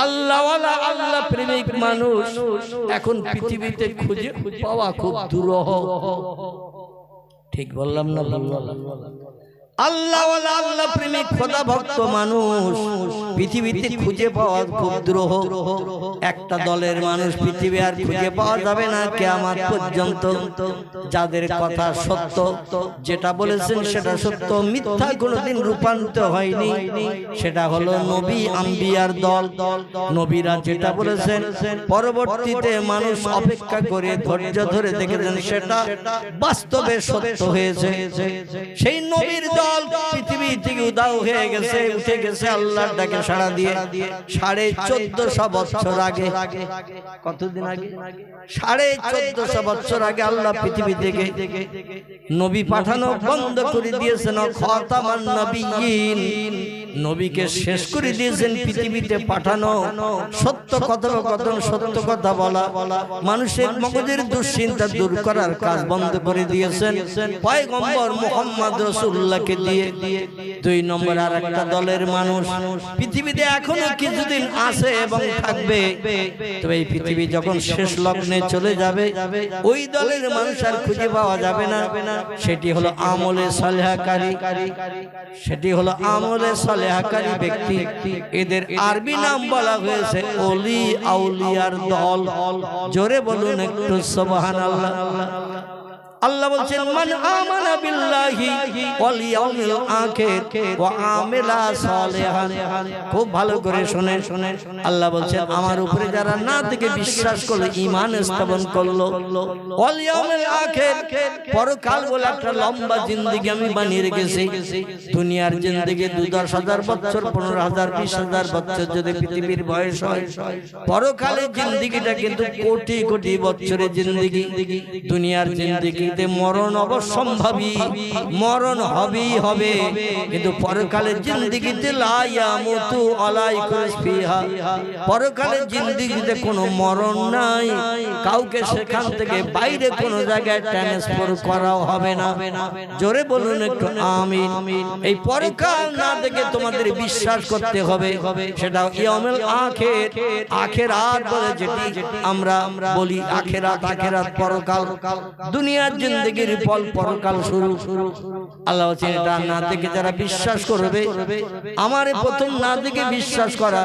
আল্লাহ ওয়ালা, আল্লাহ প্রেমিক মানুষ এখন পৃথিবীতে খুঁজে পাওয়া খুব দুরূহ। ঠিক বললাম না? আল্লাহ ওয়ালা, আল্লাহ প্রেমিক খোদা ভক্ত মানুষ পৃথিবীতে খুঁজে পাওয়া খুব দুরূহ। একটা দলের মানুষ পৃথিবী আর খুঁজে পাওয়া যাবে না কিয়ামত পর্যন্ত। যাদের কথা সত্য, যেটা বলেছেন সেটা সত্য, মিথ্যা কোনোদিন রূপান্তরিত হয়নি, সেটা হলো নবী আম্বিয়ার দল। নবীরা যেটা বলেছেন পরবর্তীতে মানুষ অপেক্ষা করে ধৈর্য ধরে দেখেছেন সেটা বাস্তবে সত্য হয়েছে। সেই নবীর দল পৃথিবী থেকে উধাও হয়ে গেছে, উঠে গেছে আল্লাহর ডাকে সাড়া দিয়ে 1450 বছর আগে। কতদিন আগে? 1450 বছর আগে আল্লাহ পৃথিবী থেকে নবী পাঠানো বন্ধ করে দিয়েছেন। খাতামান নবিয়্যিন, নবীকে শেষ করে দিয়েছেন পৃথিবীতে পাঠানো। সত্য কথোপকথন, সত্য কথা বলা, মানুষের মগজের দুশ্চিন্তা দূর করার কাজ বন্ধ করে দিয়েছেন পয়গম্বর মুহাম্মদ রাসূলুল্লাহকে দিয়ে। 2 নম্বর আর একটা দলের মানুষ পৃথিবীতে এখনো কিছুদিন আছে এবং থাকবে, তবে এই পৃথিবী যখন শেষ লগ্নে চলে যাবে ওই দলের মানুষ আর খুঁজে পাওয়া যাবে না। সেটি হলো আমলে সালেহাকারী, সেটি হলো আমলে সালেহাকারী ব্যক্তি। এদের আরবি নাম বলা হয়েছে ওলি আউলিয়ার দল। জোরে বলুন একটু সুবহানাল্লাহ। আল্লাহ বলছেন, মান আমানা বিল্লাহি ওয়াল ইয়াউমিল আখির ওয়া আমিলা সালিহান। খুব ভালো করে শুনেন। আল্লাহ বলছেন, আমার উপরে যারা না থেকে বিশ্বাস করলো, ঈমান স্থাপন করলো, ওয়াল ইয়াউমিল আখির, পরকাল বলে একটা লম্বা জিন্দেগি আমি বানিয়ে রেখেছি। দুনিয়ার জিন্দেগি 10,000 বছর, 15,000, 20,000 বছর যদি পৃথিবীর বয়স হয়, পরকালের জিন্দেগিটা কিন্তু কোটি কোটি বছরের জিন্দেগি। দুনিয়ার জিন্দেগি মরণ অবশ্যম্ভাবী, মরণ হবেই হবে, কিন্তু পরকালের জিন্দেগিতে লা ইয়ামুতু আলাইকুম ফিহা, পরকালের জিন্দেগিতে কোনো মরণ নাই, কাউকে সেখান থেকে বাইরে কোনো জায়গায় ট্রান্সফার করাও হবে না। জোরে বলুন একটু আমিন। এই পরকাল না দেখে তোমাদের বিশ্বাস করতে হবে, সেটা ইয়াউমুল আখির, আখিরাত বলে যেটি আমরা বলি, আখিরাত, আখিরাত পরকাল। দুনিয়ার জিন্দেগির ফল পরকাল শুরু। আল্লাহ বলেন, এটা না দেখে যারা বিশ্বাস করবে, আমারে প্রথম না দেখে বিশ্বাস করা,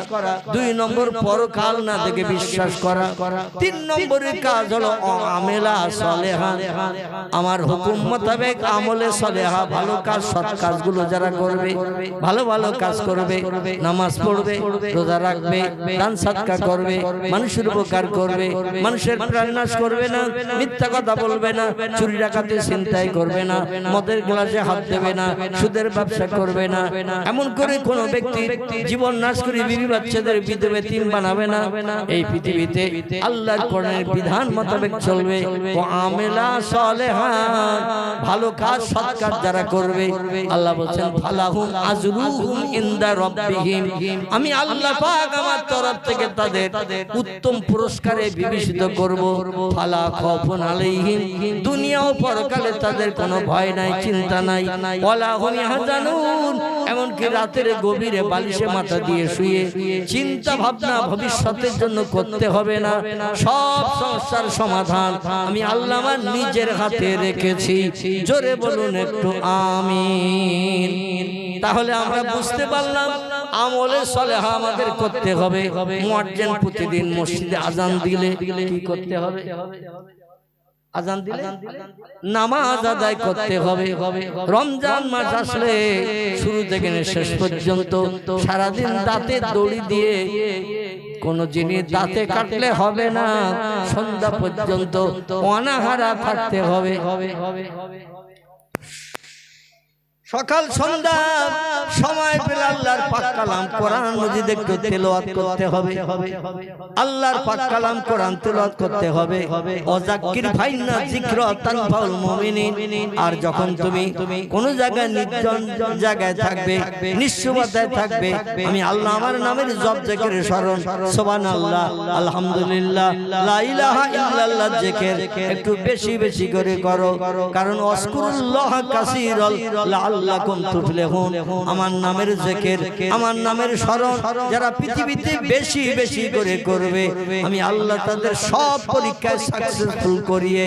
2 নম্বর পরকাল না দেখে বিশ্বাস করা, 3 নম্বরের কাজ হলো আমেলা সালেহা, আমার হুকুম মোতাবেক আমলে সালেহা, ভালো কাজ, সৎ কাজগুলো যারা করবে, ভালো ভালো কাজ করবে, নামাজ পড়বে, রোজা রাখবে, দান সদকা করবে, মানুষের উপকার করবে, মানুষের প্রাণ নাশ করবে না, মিথ্যা কথা বলবে না, চুরি ডাকাতি ছিনতাই করবে না, মদের গ্লাসে হাত দেবে না, সুদের ব্যবসা করবে না, এমন করে কোন ব্যক্তি জীবন নাশ করে বিবি বাচ্চাদের বিধবা এতিম বানাবে না। এই পৃথিবীতে আল্লাহর কোরআনের বিধান মোতাবেক চলবে। ও আমেলা সালেহান, ভালো কাজ, সৎ কাজ যারা করবে, আল্লাহ বলেন ফালাহুম আজরুহুম ইনদা রাব্বিহিম, আমি আল্লাহ পাক আমার তরফ থেকে তাদের উত্তম পুরস্কারে বিবেচিত করব। ফালা খাউফুন আলাইহিম, দুনিয়া দুনিয়া ও পরকালে তাদের কোনো ভয় নাই, চিন্তা নাই। ওয়ালা হুম ইয়াহজানুন, এমনকি রাতের গভীরে বালিশে মাথা দিয়ে শুয়ে চিন্তা ভাবনা ভবিষ্যতের জন্য করতে হবে না। সব সমস্যার সমাধান আমি আল্লাহ আমার নিজের হাতে রেখেছি। জোরে বলুন একটু আমিন। তাহলে আমরা বুঝতে পারলাম আমলে সালেহা আমাদের করতে হবে। মুয়াজ্জিন প্রতিদিন মসজিদে আজান দিলে কি করতে হবে? আজান দিলে নামাজ আদায় করতে হবে। রমজান মাস আসলে শুরু থেকে শেষ পর্যন্ত সারাদিন দাঁতে দড়ি দিয়ে কোন জিনিস দাঁতে কাটলে হবে না, সন্ধ্যা পর্যন্ত অনাহারা থাকতে হবে। সকাল সন্ধ্যা সময় পেলে আল্লাহর পাক কালাম কোরআন মজিদ একটু তেলাওয়াত করতে হবে। আল্লাহর পাক কালাম কোরআন তেলাওয়াত করতে হবে। ওয়াজাক্কির ফাইন্না যিকরা তানফাউল মুমিনিন। আর যখন তুমি কোন জায়গায় নির্জন জায়গায় থাকবে, নিঃসুবাতায় থাকবে, আমি আল্লাহ আমার নামের জপ জিকির স্মরণ, সুবহানাল্লাহ, আলহামদুলিল্লাহ, লা ইলাহা ইল্লাল্লাহ জিকির একটু বেশি বেশি করে করো। কারণ ওয়াজকুরুল্লাহ কাসীরাল লাআল্লাকুম তুফলিহুন। আমার নামের জিকির, আমার নামের স্মরণ যারা পৃথিবীতে বেশি বেশি করে করবে, আমি আল্লাহ তাদের সব পরীক্ষায় সাকসেসফুল করিয়ে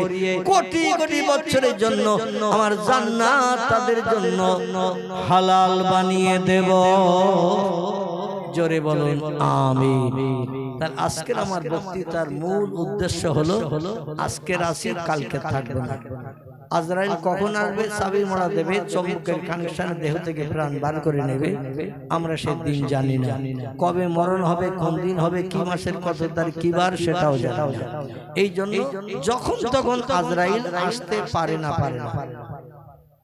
কোটি কোটি বছরের জন্য আমার জান্নাত তাদের জন্য হালাল বানিয়ে দেব। জোরে বলুন আমিন। তার আজকের আমার বক্তৃতার মূল উদ্দেশ্য হলো আজকের আসি কালকে থাকবে না। আজরাইল কখন আসবে? চাবি মোড়া দেবে, চমকের কানেকশনে দেহ থেকে প্রাণ বার করে নেবে। আমরা সে দিন জানি না, কবে মরণ হবে, কোন দিন হবে, কি মাসের কত তারিখ, কি বার, সেটাও জানি না। এই জন্য যখন তখন আজরাইল আসতে পারে না।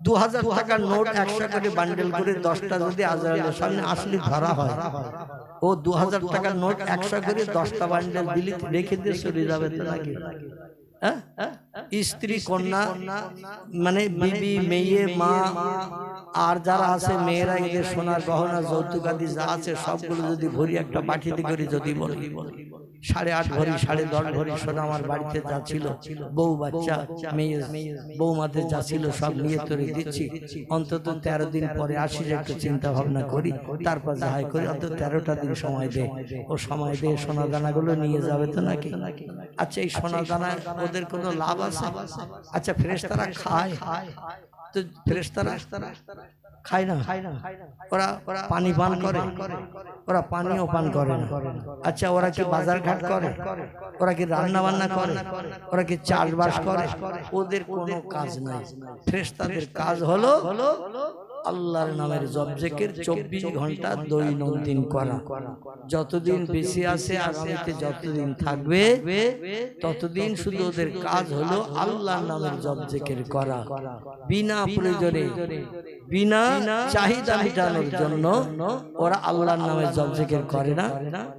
2000 টাকার নোট 100 করে বান্ডেল করে 10টা যদি আজরাইলের সামনে আসলে ধরা হয়, ও 2000 টাকার নোট 100 করে 10টা বান্ডেল দিলে রেখে দিয়ে চলে যাবে তো নাকি? স্ত্রী কন্যা মানে বিবি, মেয়ে, মা আর যারা আছে মেয়েরা, এদের সোনার গহনা যৌতুক আদি যা আছে সবগুলো যদি ভরি একটা বাটিতে করে যদি বলি 8.5 ভরি 10.5 ভরি সোনা আমার বাড়িতে যা ছিল, বউ বাচ্চা মেয়ে বৌমাদের যা ছিল সব নিয়ে তৈরি দিচ্ছি, অন্তত 13 দিন পরে আসি, একটু চিন্তা ভাবনা করি, তারপর যাহাই করি অন্তত 13টা দিন সময় দে। ও সময় দিয়ে সোনা দানাগুলো নিয়ে যাবে তো নাকি? আচ্ছা, এই সোনা দানা ওদের কোনো লাভ আছে? আচ্ছা, ফেরেশতারা খায় তো ফেরেশতারা খায় না? ওরা পানি পান করে? ওরা পানিও পান করে না। আচ্ছা, ওরা কি বাজার ঘাট করে? ওরা কি রান্না বান্না করে? ওরা কি চাষবাস করে? ওদের কোনো কাজ নাই। ফেরেশতাদের কাজ হলো আল্লাহর নামের জপ জিকির 24 ঘন্টা দৈনন্দিন করা। যতদিন বেঁচে আছে আগামীতে যতদিন থাকবে ততদিন শুধু ওদের কাজ হলো আল্লাহর নামের জপ জিকির করা। বিনা প্রয়োজনে, বিনা চাহিদা মেটানোর জন্য ওরা আল্লাহর নামের জপ জিকির করে না।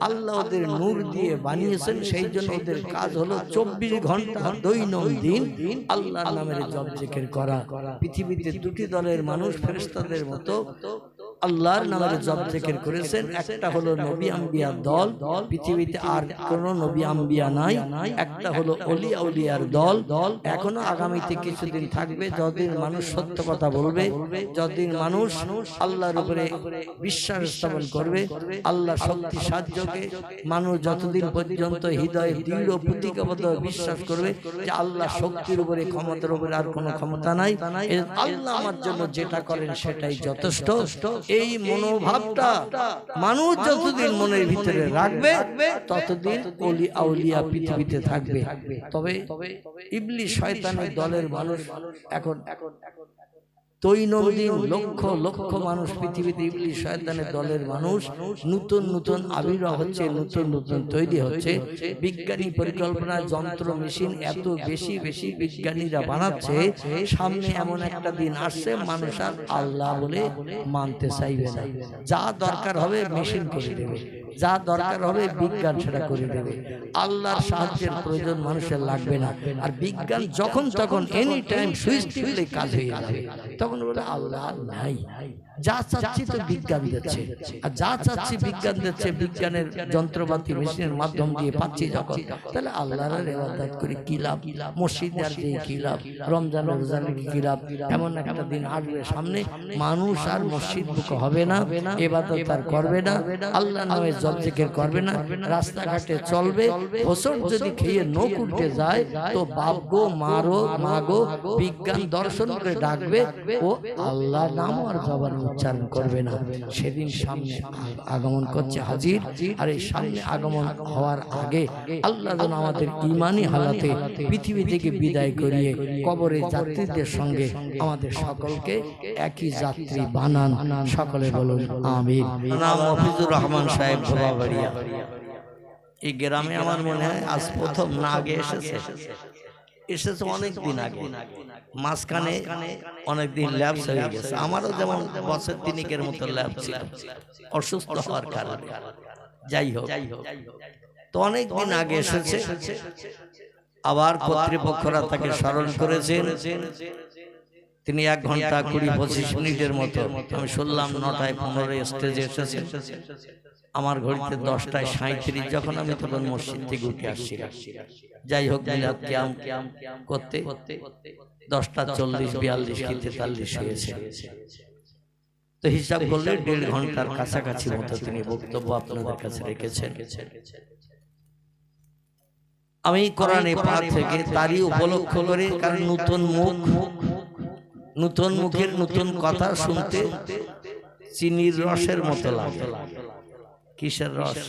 আল্লাহ ওদের নূর দিয়ে বানিয়েছেন, সেই জন্য ওদের কাজ হলো 24 ঘন্টা দৈনন্দিন আল্লাহর নামের জপ জিকির করা। পৃথিবীতে দুটি দলের মানুষ ফেরেশতাদের মতো আল্লাহর নামের জপ জিকির করেছেন। একটা হলো নবী আম্বিয়ার দল, পৃথিবীতে আর কোনো নবী আম্বিয়া নাই। একটা হলো ওলিয়া উলিয়ার দল, এখনো আগামীতে কিছুদিন থাকবে। যতদিন মানুষ সত্য কথা বলবে, যতদিন মানুষ আল্লাহর উপরে বিশ্বাস স্থাপন করবে, আল্লাহ শক্তি সাহায্যকে মানুষ যতদিন পর্যন্ত হৃদয়ে দৃঢ় প্রতিজ্ঞাবদ্ধ বিশ্বাস করবে যে আল্লাহ শক্তির উপরে, ক্ষমতার উপরে আর কোনো ক্ষমতা নাই, আল্লাহ আমার জন্য যেটা করেন সেটাই যথেষ্ট, এই মনোভাবটা মানুষ যতদিন মনের ভিতরে রাখবে ততদিন ওলি আউলিয়া পৃথিবীতে থাকবে। তবে ইবলিস শয়তানের দলের মানুষ এখন দৈনন্দিন লক্ষ লক্ষ মানুষ পৃথিবীতে ইবলিস শয়তানের দলের মানুষ নতুন নতুন আবির্ভাব হচ্ছে, নতুন নতুন তৈরি হচ্ছে। বিজ্ঞানী পরিকল্পনা, যন্ত্র, মেশিন এত বেশি বেশি বিজ্ঞানীরা বানাচ্ছে, সামনে এমন একটা দিন আসছে মানুষ আর আল্লাহ বলে মানতে চাইবে না। যা দরকার হবে মেশিন করে দেবে। যা দরকার হবে বিজ্ঞান সেটা করে দেবে। আল্লাহর সাহায্যের প্রয়োজন মানুষের লাগবে না। আর বিজ্ঞান যখন তখন এনি টাইম সুইচ টিপলে কাজ হয়ে যাবে। তখন বলে আল্লাহ নাই, যা চাচ্ছি তো বিজ্ঞান দিচ্ছে, আর যা চাচ্ছি বিজ্ঞান দিচ্ছে, বিজ্ঞানের যন্ত্রপাতি মেশিনের মাধ্যম দিয়ে পাচ্ছি যখন, তাহলে আল্লাহর ইবাদত করে কি লাভ? মসজিদে আর যে কি লাভ? রমজান রোজার কি লাভ? এমন একটা দিন আসবে সামনে, মানুষ আর মসজিদ মুখে হবে না, ইবাদত আর করবে না, আল্লাহর নামে জপ জিকির করবে না, রাস্তাঘাটে চলবে, হোসট যদি খেয়ে নখ উল্টে যায় তো বাপ গো মা গো বিজ্ঞান দর্শন করে ডাকবে, ও আল্লাহর নাম আর জবান উচ্চারণ করবে না। সেদিন সামনে আগমন করছে হাজির। আর এই সামনে আগমন হওয়ার আগে আল্লাহ যেন আমাদের ঈমানি হালাতে পৃথিবী থেকে বিদায় করিয়ে কবরে যাত্রীদের সঙ্গে আমাদের সকলকে একই যাত্রী বানান। সকলে বলুন আমিন। নাম মফিজুর রহমান সাহেব ধোবাবাড়িয়া। এই গ্রামে আমার মনে হয় আজ প্রথম না, আগে এসেছে অনেক দিন আগে, মাঝখানে অনেকদিন ল্যাব হয়ে গেছে। আমারও যেমন বছর তিনিকের মতো ল্যাব ছিল অসুস্থ হওয়ার কারণে। যাই হোক, তো অনেক দিন আগে এসেছে। আবার কর্তৃপক্ষরা তাকে স্মরণ করেছেন। তিনি 1 ঘন্টা 20-25 মিনিটের মতো, আমি শুনলাম 9টায় 15 স্টেজে এসেছে। আমার ঘড়িতে 10টায় 37, যখন আমি তখন মসজিদ থেকে উঠে আসছি। যাই হোক, মিলাদ কিয়াম করতে 10টা 40, 42 কি 43 হয়েছে। তো হিসাব করলে 1.5 ঘন্টার কাছাকাছি মতো তিনি বক্তব্য আপনাদের কাছে রেখেছেন। আমি কোরআনে পাক থেকে তারই উপলক্ষ করে, কারণ নতুন মুখের নতুন কথা শুনতে চিনির রসের মতো লাগে। কিসের রস?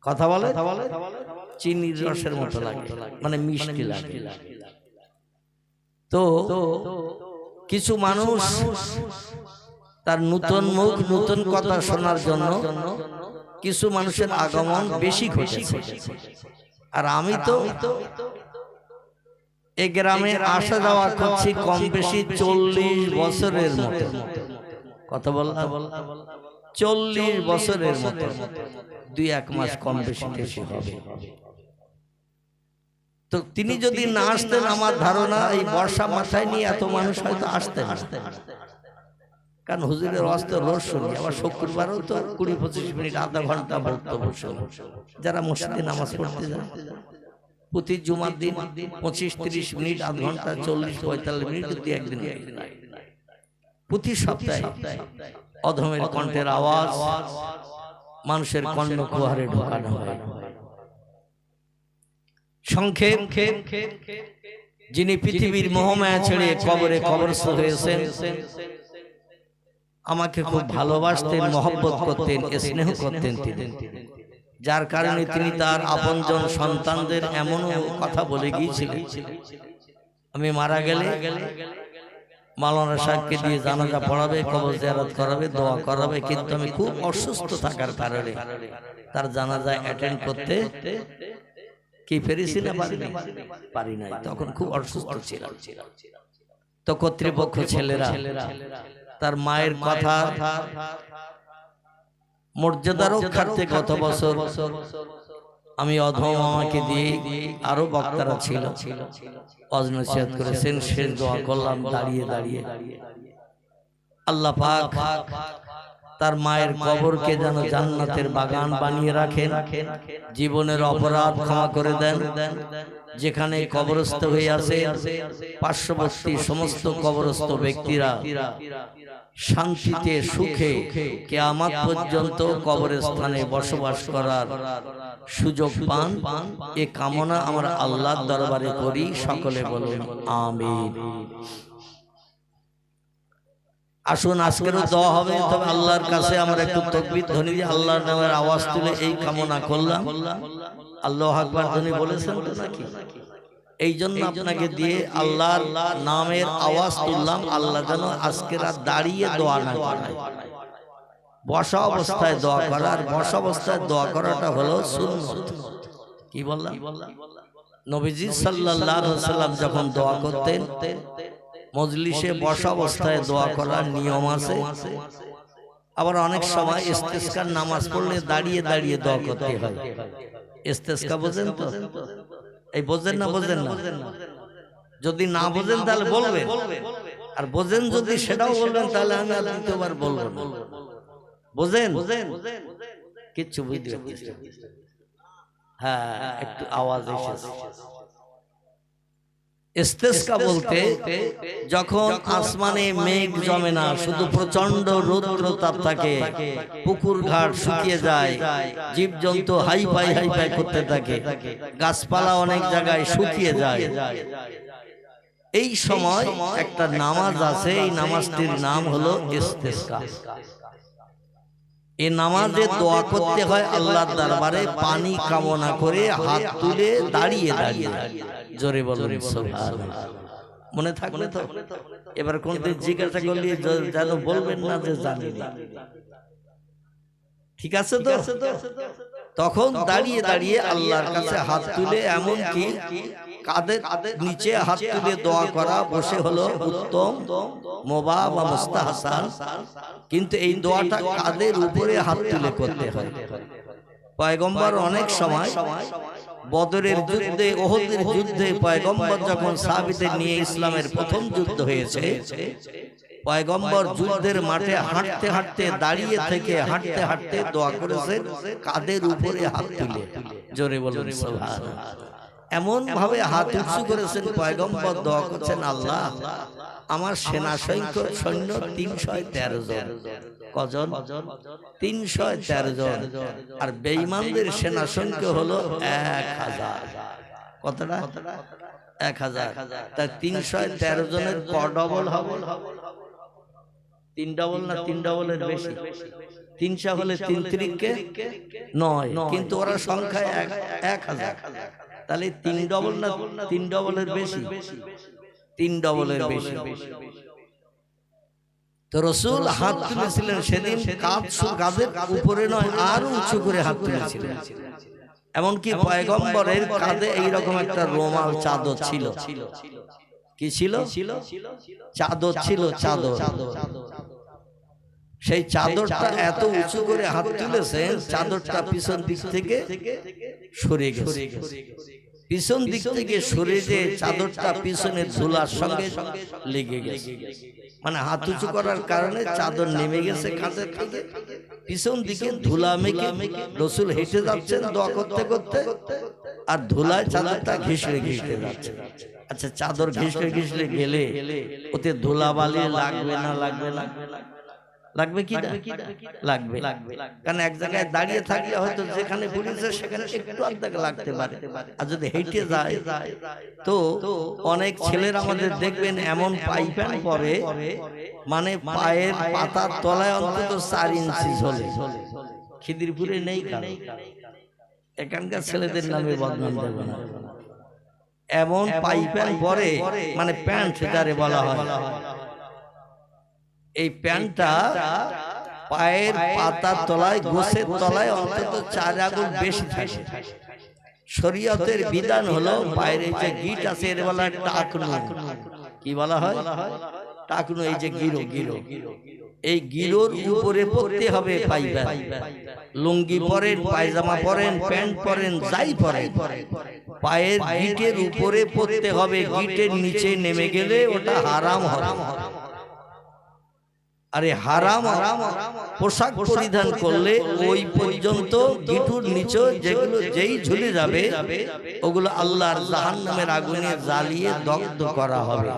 কথা বলে চিনির রসের মতো লাগে, মানে মিষ্টি লাগে। তো কিছু মানুষ তার নতুন মুখ নতুন কথা শোনার জন্য কিছু মানুষের আগমন বেশি ঘটেছে। আর আমি তো এই গ্রামে আসা যাওয়া করছি কম বেশি 40 বছরের মতো। কথা বললাম 40 বছরের মতো, 2-1 মাস কম বেশি হবে। তো তিনি যদি না আসতেন, আমার ধারণা এই বর্ষা মাথায় নিয়ে এত মানুষ হয়তো আসতেন। কারণ হুজুরের অস্ত রোজ শুনি, আবার শুক্রবারও তো 20-25 মিনিট, আধা ঘন্টা বক্তব্য শুনি। যারা মসজিদে নামাজ পড়তে যায় প্রতি জুমার দিন 25-30 মিনিট, আধ ঘন্টা 40-45 মিনিট, 2-1 দিন প্রতি সপ্তাহে অধমের কণ্ঠের আওয়াজ মানুষের কর্ণকুহারে ঢোকানো হয়। সংক্ষেপ, যিনি পৃথিবীর মোহমায়া ছেড়ে কবরে কবরস্থ হয়েছেন, আমাকে খুব ভালোবাসতেন, মহব্বত করতেন, স্নেহ করতেন তিনি, যার কারণে তিনি তার আপনজন সন্তানদের এমন কথা বলে গিয়েছিলেন, আমি মারা গেলে মাওলানা সাহেবকে দিয়ে জানাজা পড়াবে, কবর জিয়ারত করাবে, দোয়া করাবে। কিন্তু আমি খুব অসুস্থ থাকার কারণে তার জানাজা অ্যাটেন্ড করতে কি পেরেছি না পারি নাই। তখন খুব অসুস্থ ছিলাম। তো কর্তৃপক্ষ ছেলেরা তার মায়ের কথা মর্যাদা রক্ষার্থে গত বছর আমি অধম আমাকে দিয়ে আরো বক্তারা ছিল, ওয়াজ নসিহত করেছেন, শেষ দোয়া করলাম দাঁড়িয়ে দাঁড়িয়ে। আল্লাহ পাক তার মায়ের কবরকে যেন জান্নাতের বাগান বানিয়ে রাখেন, জীবনের অপরাধ ক্ষমা করে দেন। যেখানে কবরস্থ হয়ে আছে পার্শ্ববর্তী সমস্ত কবরস্থ ব্যক্তিরা শান্তিতে সুখে কিয়ামত পর্যন্ত কবরের স্থানে বসবাস করার সুযোগ পান, এ কামনা আমরা আল্লাহর দরবারে করি। সকলে বলুন আমিন। আসুন আজকেরও দোয়া হবে, তবে আল্লাহর কাছে আমরা একটু তাকবীর ধ্বনি দিয়ে আল্লাহর নামের আওয়াজ তুলে এই কামনা করলাম। আল্লাহু আকবার ধ্বনি বলেছেন তো নাকি? এই জন্য আপনাকে দিয়ে আল্লাহর নামের আওয়াজ তুললাম। আল্লাহ যেন আজকে রাত দাঁড়িয়ে দোয়া না করায়, বসা অবস্থায় দোয়া করা। আর বসা অবস্থায় দোয়া করাটা হলো সুন্নাত। কি বললাম? নবীজি সাল্লাল্লাহু আলাইহি ওয়াসাল্লাম যখন দোয়া করতেন, মজলিসে বসা অবস্থায় দোয়া করার নিয়ম আছে। আবার অনেক সময় ইস্তেসকার নামাজ পড়লে দাঁড়িয়ে দাঁড়িয়ে দোয়া করতে হয়। ইস্তেসকা বোঝেন তো? এই বোঝেন না? বোঝেন না? যদি না বোঝেন তাহলে বলবেন, আর বোঝেন যদি সেটাও বলবেন তাহলে আমি আর দ্বিতীয়বার বলবো না। বোঝেন? কিচ্ছু বুঝতে পারছি। হ্যাঁ, একটু আওয়াজ এসেছে। ইস্তেসকা বলতে যখন আসমানে মেঘ জমে না, শুধু প্রচন্ড রৌদ্রতাপ থাকে, পুকুর ঘাট শুকিয়ে যায়, জীবজন্তু হাইফাই হাইফাই করতে থাকে, গাছপালা অনেক জায়গায় শুকিয়ে যায়, এই সময় একটা নামাজ আছে, এই নামাজটির নাম হলো ইস্তেসকা। এই নামাজে দোয়া করতে হয় আল্লাহর দরবারে পানি কামনা করে, হাত তুলে দাঁড়িয়ে দাঁড়িয়ে। জোরে বলুন সুবহানাল্লাহ। মনে থাকবে তো? এবার কোনদিন জিজ্ঞাসা করলে যেন বলবেন না যে জানি না। ঠিক আছে তো? তখন দাঁড়িয়ে দাঁড়িয়ে আল্লাহর কাছে হাত তুলে, এমন কি কাঁধের নিচে হাত তুলে দোয়া করা বসে হলো উত্তম, মুবাহ বা মুস্তাহসান, কিন্তু এই দোয়াটা কাঁধের উপরে হাত তুলে করতে হয়। পয়গম্বর অনেক সময় বদরের যুদ্ধে, ওহদের যুদ্ধে, পয়গম্বর যখন সাহাবীদের নিয়ে ইসলামের প্রথম যুদ্ধ হয়েছে, পয়গম্বর যুদ্ধের মাঠে হাঁটতে হাঁটতে, দাঁড়িয়ে থেকে হাঁটতে হাঁটতে দোয়া করেছেন কাঁধের উপরে হাত তুলে। জোরে বলুন সুবহানাল্লাহ। এমন ভাবে হাত উঁচু করেছেন পয়গম্বর, দোয়া করছেন, আল্লাহ আমার সেনা সৈন্য 313 জন। কজন? 313 জন। আর বেঈমানদের সেনা সংখ্যা হলো 1000। কতটা? 1000। তাই 313 জনের ক ডবল হবে? 3 ডবল না 3 ডবলের বেশি? 300 হলে 3 ত্রিকে 9, কিন্তু ওরা সংখ্যা 1000। তাহলে 3 ডবল না 3 ডবলের বেশি? 3 ডবলের বেশি। তো রাসূল হাত তুলেছিলেন সেদিন কাঁধের উপরে নয়, আরো উঁচু করে হাত তুলেছিলেন। এমনকি পয়গম্বরের কাঁধে এইরকম একটা রুমাল চাদর ছিল। কি ছিল? চাদর ছিল, চাদর। সেই চাদরটা এত উঁচু করে হাত তুলেছেন, চাদরটা পিছন দিক থেকে সরে গেছে। পিছন দিক থেকে সরে যে চাদরটা পিছনের ধুলার সঙ্গে লেগে গেছে, মানে হাত উঁচু করার কারণে চাদর নেমে গেছে কাঁধের থেকে, পিছন দিকে ধুলা মেখে রাসূল হেঁটে যাচ্ছেন দোয়া করতে করতে, আর ধুলায় চাদরটা ঘিসড়ে ঘিসড়ে যাচ্ছে। আচ্ছা, চাদর ঘিসড়ে ঘিসড়ে গেলে ওতে ধুলা বালি লাগবে না? লাগবে না? লাগবে কি না? লাগবে। কারণ এক জায়গায় দাঁড়িয়ে থাকলে হয়তো যেখানে পড়েছে সেখানে একটু আধা লাগতে পারে, আর যদি হেঁটে যায় তো অনেক ছেলেরা আমাদের দেখবেন এমন পাইপ্যান পরে, মানে পায়ের পাতার তলায় অন্তত 4 ইঞ্চি ঝোলে। খিদিরপুরে নেই, কারণ এখানকার ছেলেদের নামে বদনাম দেব না। এমন পাইপ্যান পরে, মানে প্যান্ট যারে বলা হয়, এই প্যান্টটা পায়ের পাতার তলায়, গোছের তলায় অন্তত 4 আঙ্গুল বেশি থাকে। শরীয়তের বিধান হলো পায়ের এই যে গিট আছে এর বলা টাকনু। কি বলা হয়? টাকনু। এই যে গিরো, এই গিরোর উপরে পড়তে হবে পাইপ্যান। লুঙ্গি পরেন, পায়জামা পরেন, প্যান্ট পরেন, যাই পরেন, পায়ের গিটের উপরে পড়তে হবে। গিটের নিচে নেমে গেলে ওটা হারাম হবে। আরে হারাম পোশাক পরিধান করলে ওই পর্যন্ত গিটুর নিচে যেগুলো যেই ঝুলে যাবে ওগুলো আল্লাহর জাহান্নামের আগুনে জ্বালিয়ে দগ্ধ করা হবে।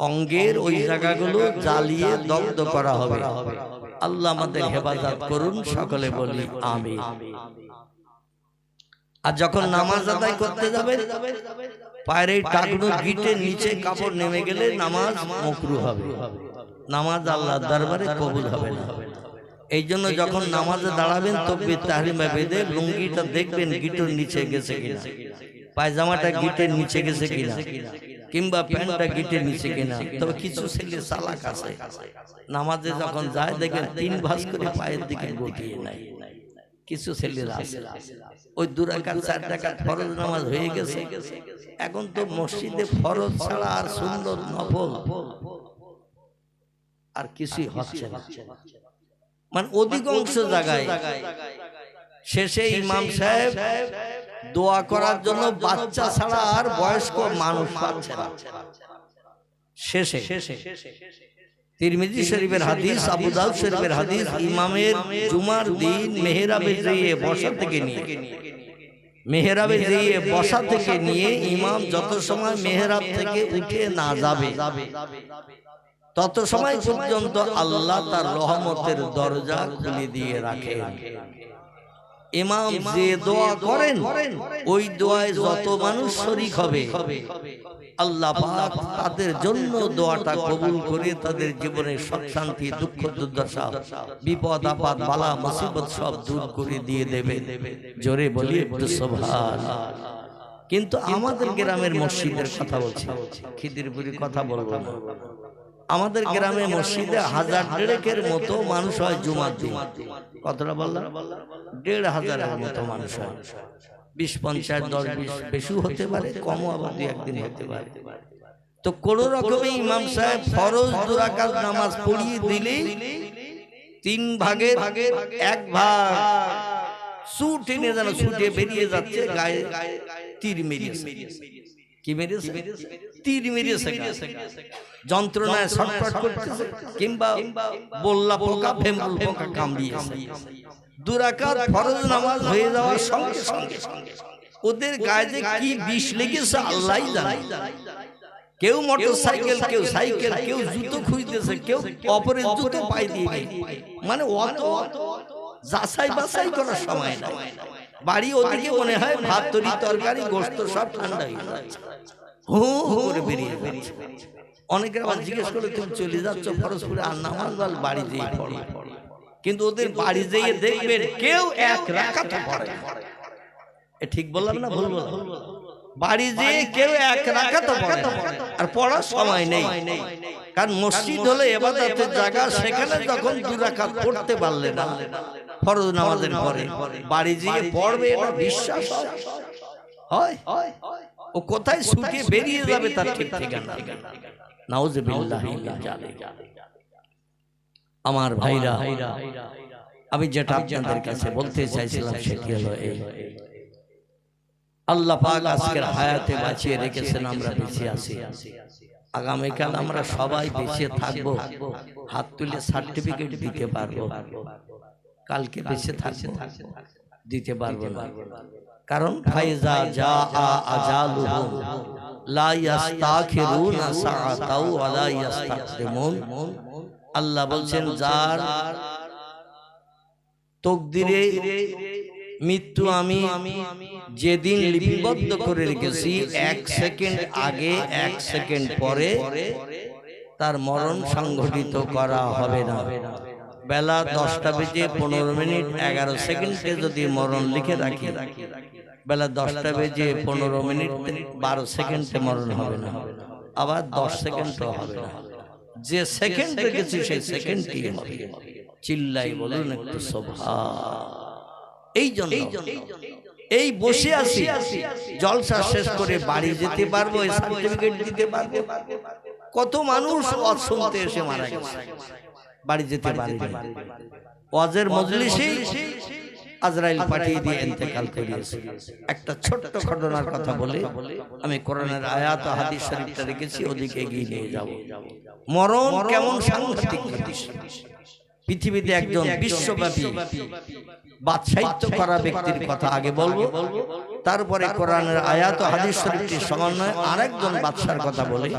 অঙ্গের ওই জায়গাগুলো জ্বালিয়ে দগ্ধ করা হবে। আল্লাহ আমাদের হেফাজত করুন, সকলে বলি আমিন। আর যখন নামাজ আদায় করতে যাবে, পায়ের এই টাকনুর গিটের নিচে কাপড় নেমে গেলে নামাজ মাকরুহ হবে, নামাজ আল্লাহর দরবারে কবুল হবে না। এই জন্য যখন নামাজে দাঁড়াবেন তাকবীর তাহরিমা বেঁধে লুঙ্গিটা দেখবেন গিটের নিচে গেছে কিনা, পায়জামাটা গিটের নিচে গেছে কিনা, কিংবা প্যান্টটা গিটের নিচে কিনা। তবে কিছু ছেলে চালাক আছে, নামাজে যখন যায় দেখেন 3 ভাঁজ করে পায়ের দিকে গুটিয়ে নেয়। কিছু ছেলেরা আছে, ওই 2 রাকাত 4 রাকাত ফরজ নামাজ হয়ে গেছে, এখন তো মসজিদে ফরজ ছাড়া আর সুন্নত নফল আর কিছুই হচ্ছে না। মানে অধিকাংশ জায়গায় শেষে ইমাম সাহেব দোয়া করার জন্য বাচ্চা ছাড়া আর বয়স্ক মানুষ পাচ্ছে না। শেষে তিরমিজি শরীফের হাদিস, আবু দাউদ শরীফের হাদিস, ইমামের জুমার দিন মেহরাবে যেয়ে বসা থেকে নিয়ে ইমাম যত সময় মেহরাব থেকে উঠে না যাবে তত সময় পর্যন্ত আল্লাহ তার রহমতের দরজা খুলে দিয়ে রাখেন। ইমাম যে দোয়া করেন ওই দোয়ায় যত মানুষ শরীক হবে আল্লাহ পাক তাদের জন্য দোয়াটা কবুল করে তাদের জীবনে সুখ শান্তি, দুঃখ দুর্দশা, বিপদ আপদ, বালা মুসিবত সব দূর করে দিয়ে দেবে। জোরে বলি একটু সুবহানাল্লাহ। কিন্তু আমাদের গ্রামের মসজিদের কথা বলছি, খিদিরপুরের কথা বলবো না। আমাদের গ্রামে মসজিদে 1000-1500 মতো মানুষ হয় জুমার দিন। কতটা বললাম? 1500-এর মতো মানুষ হয়। 20, 50, 10, 20 বেশি হতে পারে, কমও আবার 2-1 দিন হতে পারে। তো কোন রকমে ইমাম সাহেব ফরজ 2 রাকাত নামাজ পড়িয়ে দিলে 3 ভাগের 1 ভাগ ছুটে নিয়ে যেন ছুটে বেরিয়ে যাচ্ছে, গায়ে তীর মেরেছে। কি মেরেছে? তীর মেরেছে। যন্ত্রণায় ছটফট করতেছে, কিংবা বল্লা পোকা, ভেমরুল পোকা কামড়িয়েছে। 2 রাকাত ফরজ নামাজ হয়ে যাওয়ার সঙ্গে সঙ্গে ওদের গায়ে যে কি বিষ লেগেছে আল্লাহই জানে। কেউ মোটরসাইকেল, কেউ সাইকেল, কেউ জুতো খুঁজতেছে, কেউ অপরের জুতো পাই দিয়ে। মানে অত যাচাই বাছাই করার সময় না। বাড়ি ওদিকে মনে হয় ভাত তরি তরকারি গোশত সব ঠান্ডা হয়ে যাচ্ছে, হু করে বেরিয়ে যাচ্ছে। অনেকের আবার জিজ্ঞেস করে তুমি চলে যাচ্ছ ফরজপুরে আর নামাজ বল বাড়ি যেয়ে পড়ো। কিন্তু ওদের বাড়ি যেয়ে দেখবেন কেউ 1 রাকাত পড়ে। এ ঠিক বললাম না ভুল বললাম? বাড়ি যেয়ে কেউ 1 রাকাত পড়ে আর পড়ার সময় নেই। কারণ মসজিদ হলো ইবাদতের জায়গা, সেখানে যখন 2 রাকাত পড়তে পারলে না ফরজ নামাজের পরে বাড়ি যেয়ে পড়বে, এটা বিশ্বাস হয়? ও কোথায় ছুটে বেরিয়ে যাবে তার ঠিক ঠিকানা। নাউজুবিল্লাহ। আমার ভাইরা, আমি যেটা আপনাদের কাছে বলতে চাইছিলাম সেটি হলো এই, আল্লাহ পাক আজকের হায়াতে বাঁচিয়ে রেখেছেন, আমরা বেঁচে আছি। আগামীকাল আমরা সবাই বেঁচে থাকবো, হাত তুলে সার্টিফিকেট দিতে পারবো। কালকে বেঁচে থাকবো, দিতে পারবো না। কারণ ফাইজা জা আজালুহুম লা ইস্তাখিরুনা সাআতাও ওয়া লা ইস্তাকদিমুন। আল্লাহ বলছেন যার তকদিরে মৃত্যু আমি যেদিন লিপিবদ্ধ করে রেখেছি, 1 সেকেন্ড আগে 1 সেকেন্ড পরে তার মরণ সংঘটিত করা হবে না। বেলা 10টা বেজে 15 মিনিট 11 সেকেন্ডে যদি মরণ লিখে রাখি, বেলা 10টা বেজে 15 মিনিট 12 সেকেন্ডে মরণ হবে না, আবার 10 সেকেন্ডও হবে না। যে সেকেন্ড রেখেছি সেই সেকেন্ডই হবে। চিল্লাই বলুন একটু সুবহান। এই জন্য এই বসে আছি, জলসা শেষ করে বাড়ি যেতে পারবো, এই সার্টিফিকেট দিতে পারবো। কত মানুষ ওয়াজ শুনতে এসে মারা গেছে, বাড়ি যেতে পারেনি। ওয়াজের মজলিসে আজরাইল পাঠিয়ে দিয়ে ইন্তেকাল করিয়েছে। একটা ছোট্ট ঘটনার কথা বলে আমি কোরআনের আয়াত ও হাদিস শরীফটা রেখেছি, ওদিকে এগিয়ে নিয়ে যাব। মরণ কেমন সাংঘাতিক জিনিস। পৃথিবীতে একজন বিশ্বব্যাপী বাদশাহিত্য করা ব্যক্তির কথা আগে বলবো, তারপরে কোরআনের আয়াত ও হাদিস শরীফের সমন্বয়ে আরেকজন বাদশার কথা বলে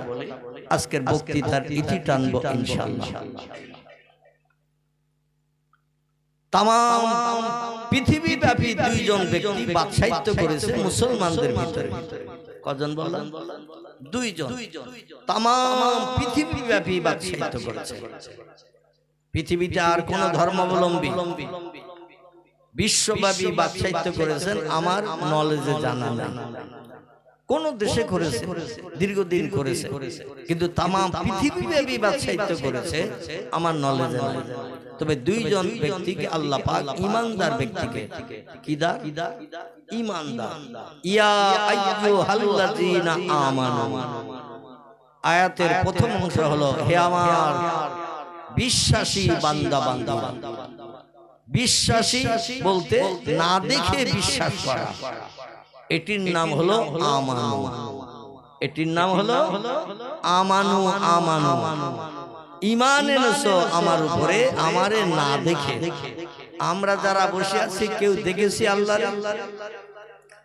আজকের বক্তৃতার ইতি টানবো ইনশাআল্লাহ। তামাম পৃথিবীব্যাপী 2 জন ব্যক্তি বাদশাহিত্য করেছে মুসলমানদের ভিতরে। কজন বললাম? 2 জন। তামাম পৃথিবীব্যাপী বাদশাহিত্য করেছে। পৃথিবীতে আর কোন ধর্মাবলম্বী বিশ্বব্যাপী বাদশাহিত্য করেছেন আমার নলেজে জানা নেই। কোন দেশে করেছে, দীর্ঘদিন করেছে, কিন্তু তামাম পৃথিবীব্যাপী বাদশাহিত্য করেছে আমার নলেজে নেই। তবে 2 জন ব্যক্তিকে আল্লাহ পাক ঈমানদার ব্যক্তিকে কিদা ঈমানদার, ইয়া আইয়ুহাল্লাযীনা আমানু, আয়াতের প্রথম অংশ হলো হে আমার বিশ্বাসী বান্দা বান্দা। বিশ্বাসী বলতে না দেখে বিশ্বাস করা, এটির নাম হলো আমানু। এটির নাম হলো আমানু। আমানু ঈমান এনেছো আমার উপরে, আমারে না দেখে। আমরা যারা বসে আছি কেউ দেখেছি আল্লাহ?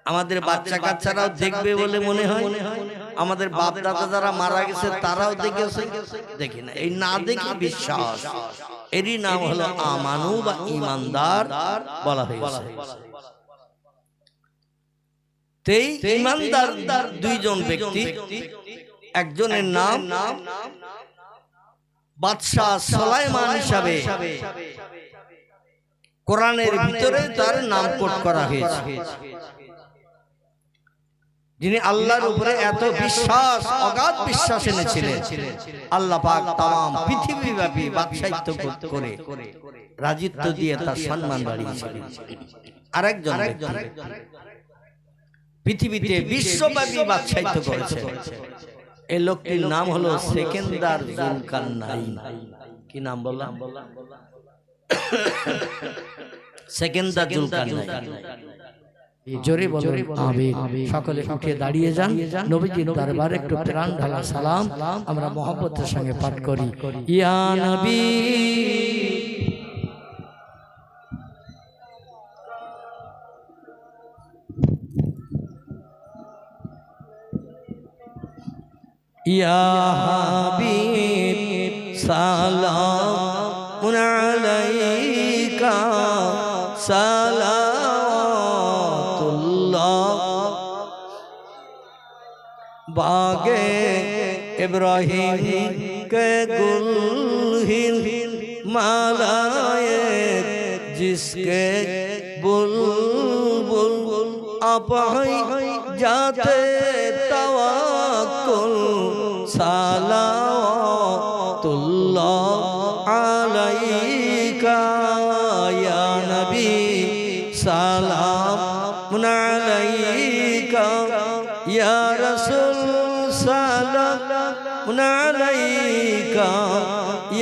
আমাদের বাচ্চা কাচ্চারাও দেখবে বলে মনে হয়? আমাদের বাপ দাদা যারা মারা গেছে তারাও দেখেছে? দেখি না। এই না দেখে বিশ্বাস, এরই নাম হলো আমানু বা ঈমানদার বলা হয়েছে। তেই ঈমানদার দুইজন ব্যক্তি, একজনের নাম বাদশাহ সুলাইমান হিসাবে কোরআনের ভিতরে তার নাম কোট করা হয়েছে, যিনি আল্লাহর উপরে এত বিশ্বাস, অগাধ বিশ্বাস এনেছিলেন। আল্লাহ পাক তাম পৃথিবীব্যাপী বাদশাহিত্য করে রাজিত্ব দিয়ে তার সম্মান বাড়িয়েছিলেন। আরেকজন পৃথিবীতে বিশ্বব্যাপী বাদশাহিত্য করেছে, এই লোকটির নাম হলো সেকেন্দার জুলকারনাইন। কি নাম বললাম? সেকেন্দার জুলকারনাইন। জোরে বলুন আমিন। সকলে উঠে দাঁড়িয়ে যান, নবীজির দরবারে একটু প্রাণ ঢালা সালাম আমরা মহব্বতের সঙ্গে পাঠ করি। ইয়া নবী ইয়া হাবিব সালামুন আলাইকা সালাতুল্লাহ বাগে ইব্রাহিম কে গুলহিন মালায়ে जिसके बुलबुल अपही जाते तवक्कुल सलावतुल्लाह अलैका या नबी सलामुन अलैका या रसूल सलामुन अलैका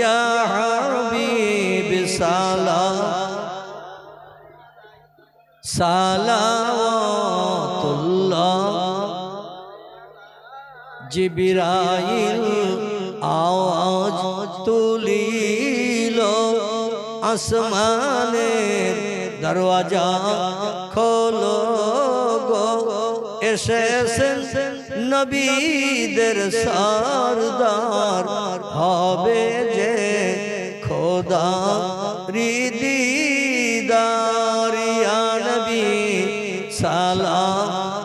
या हबीब सलाम सालावतुल्लाह। जिब्राइल आवाज तुलिल আসমানের দরওয়াজা খোলো গো, এসেছেন নবীদের সরদার, হবে যে খোদা দিদার। ইয়া নবী সালাম,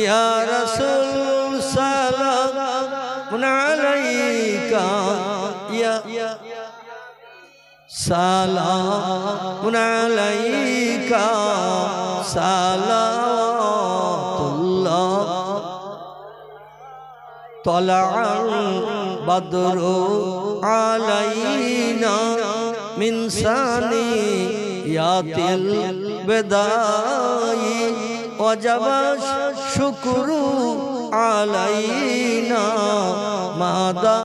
ইয়া রাসূল সালাম আলাইকা ইয়া সালাম আলাইকা সালাতুল্লাহ। তলাআল বদরু আলাইনা মিন সানিয়াতিল বিদাই ওয়াজাবা শুকরু আলাইনা মাদা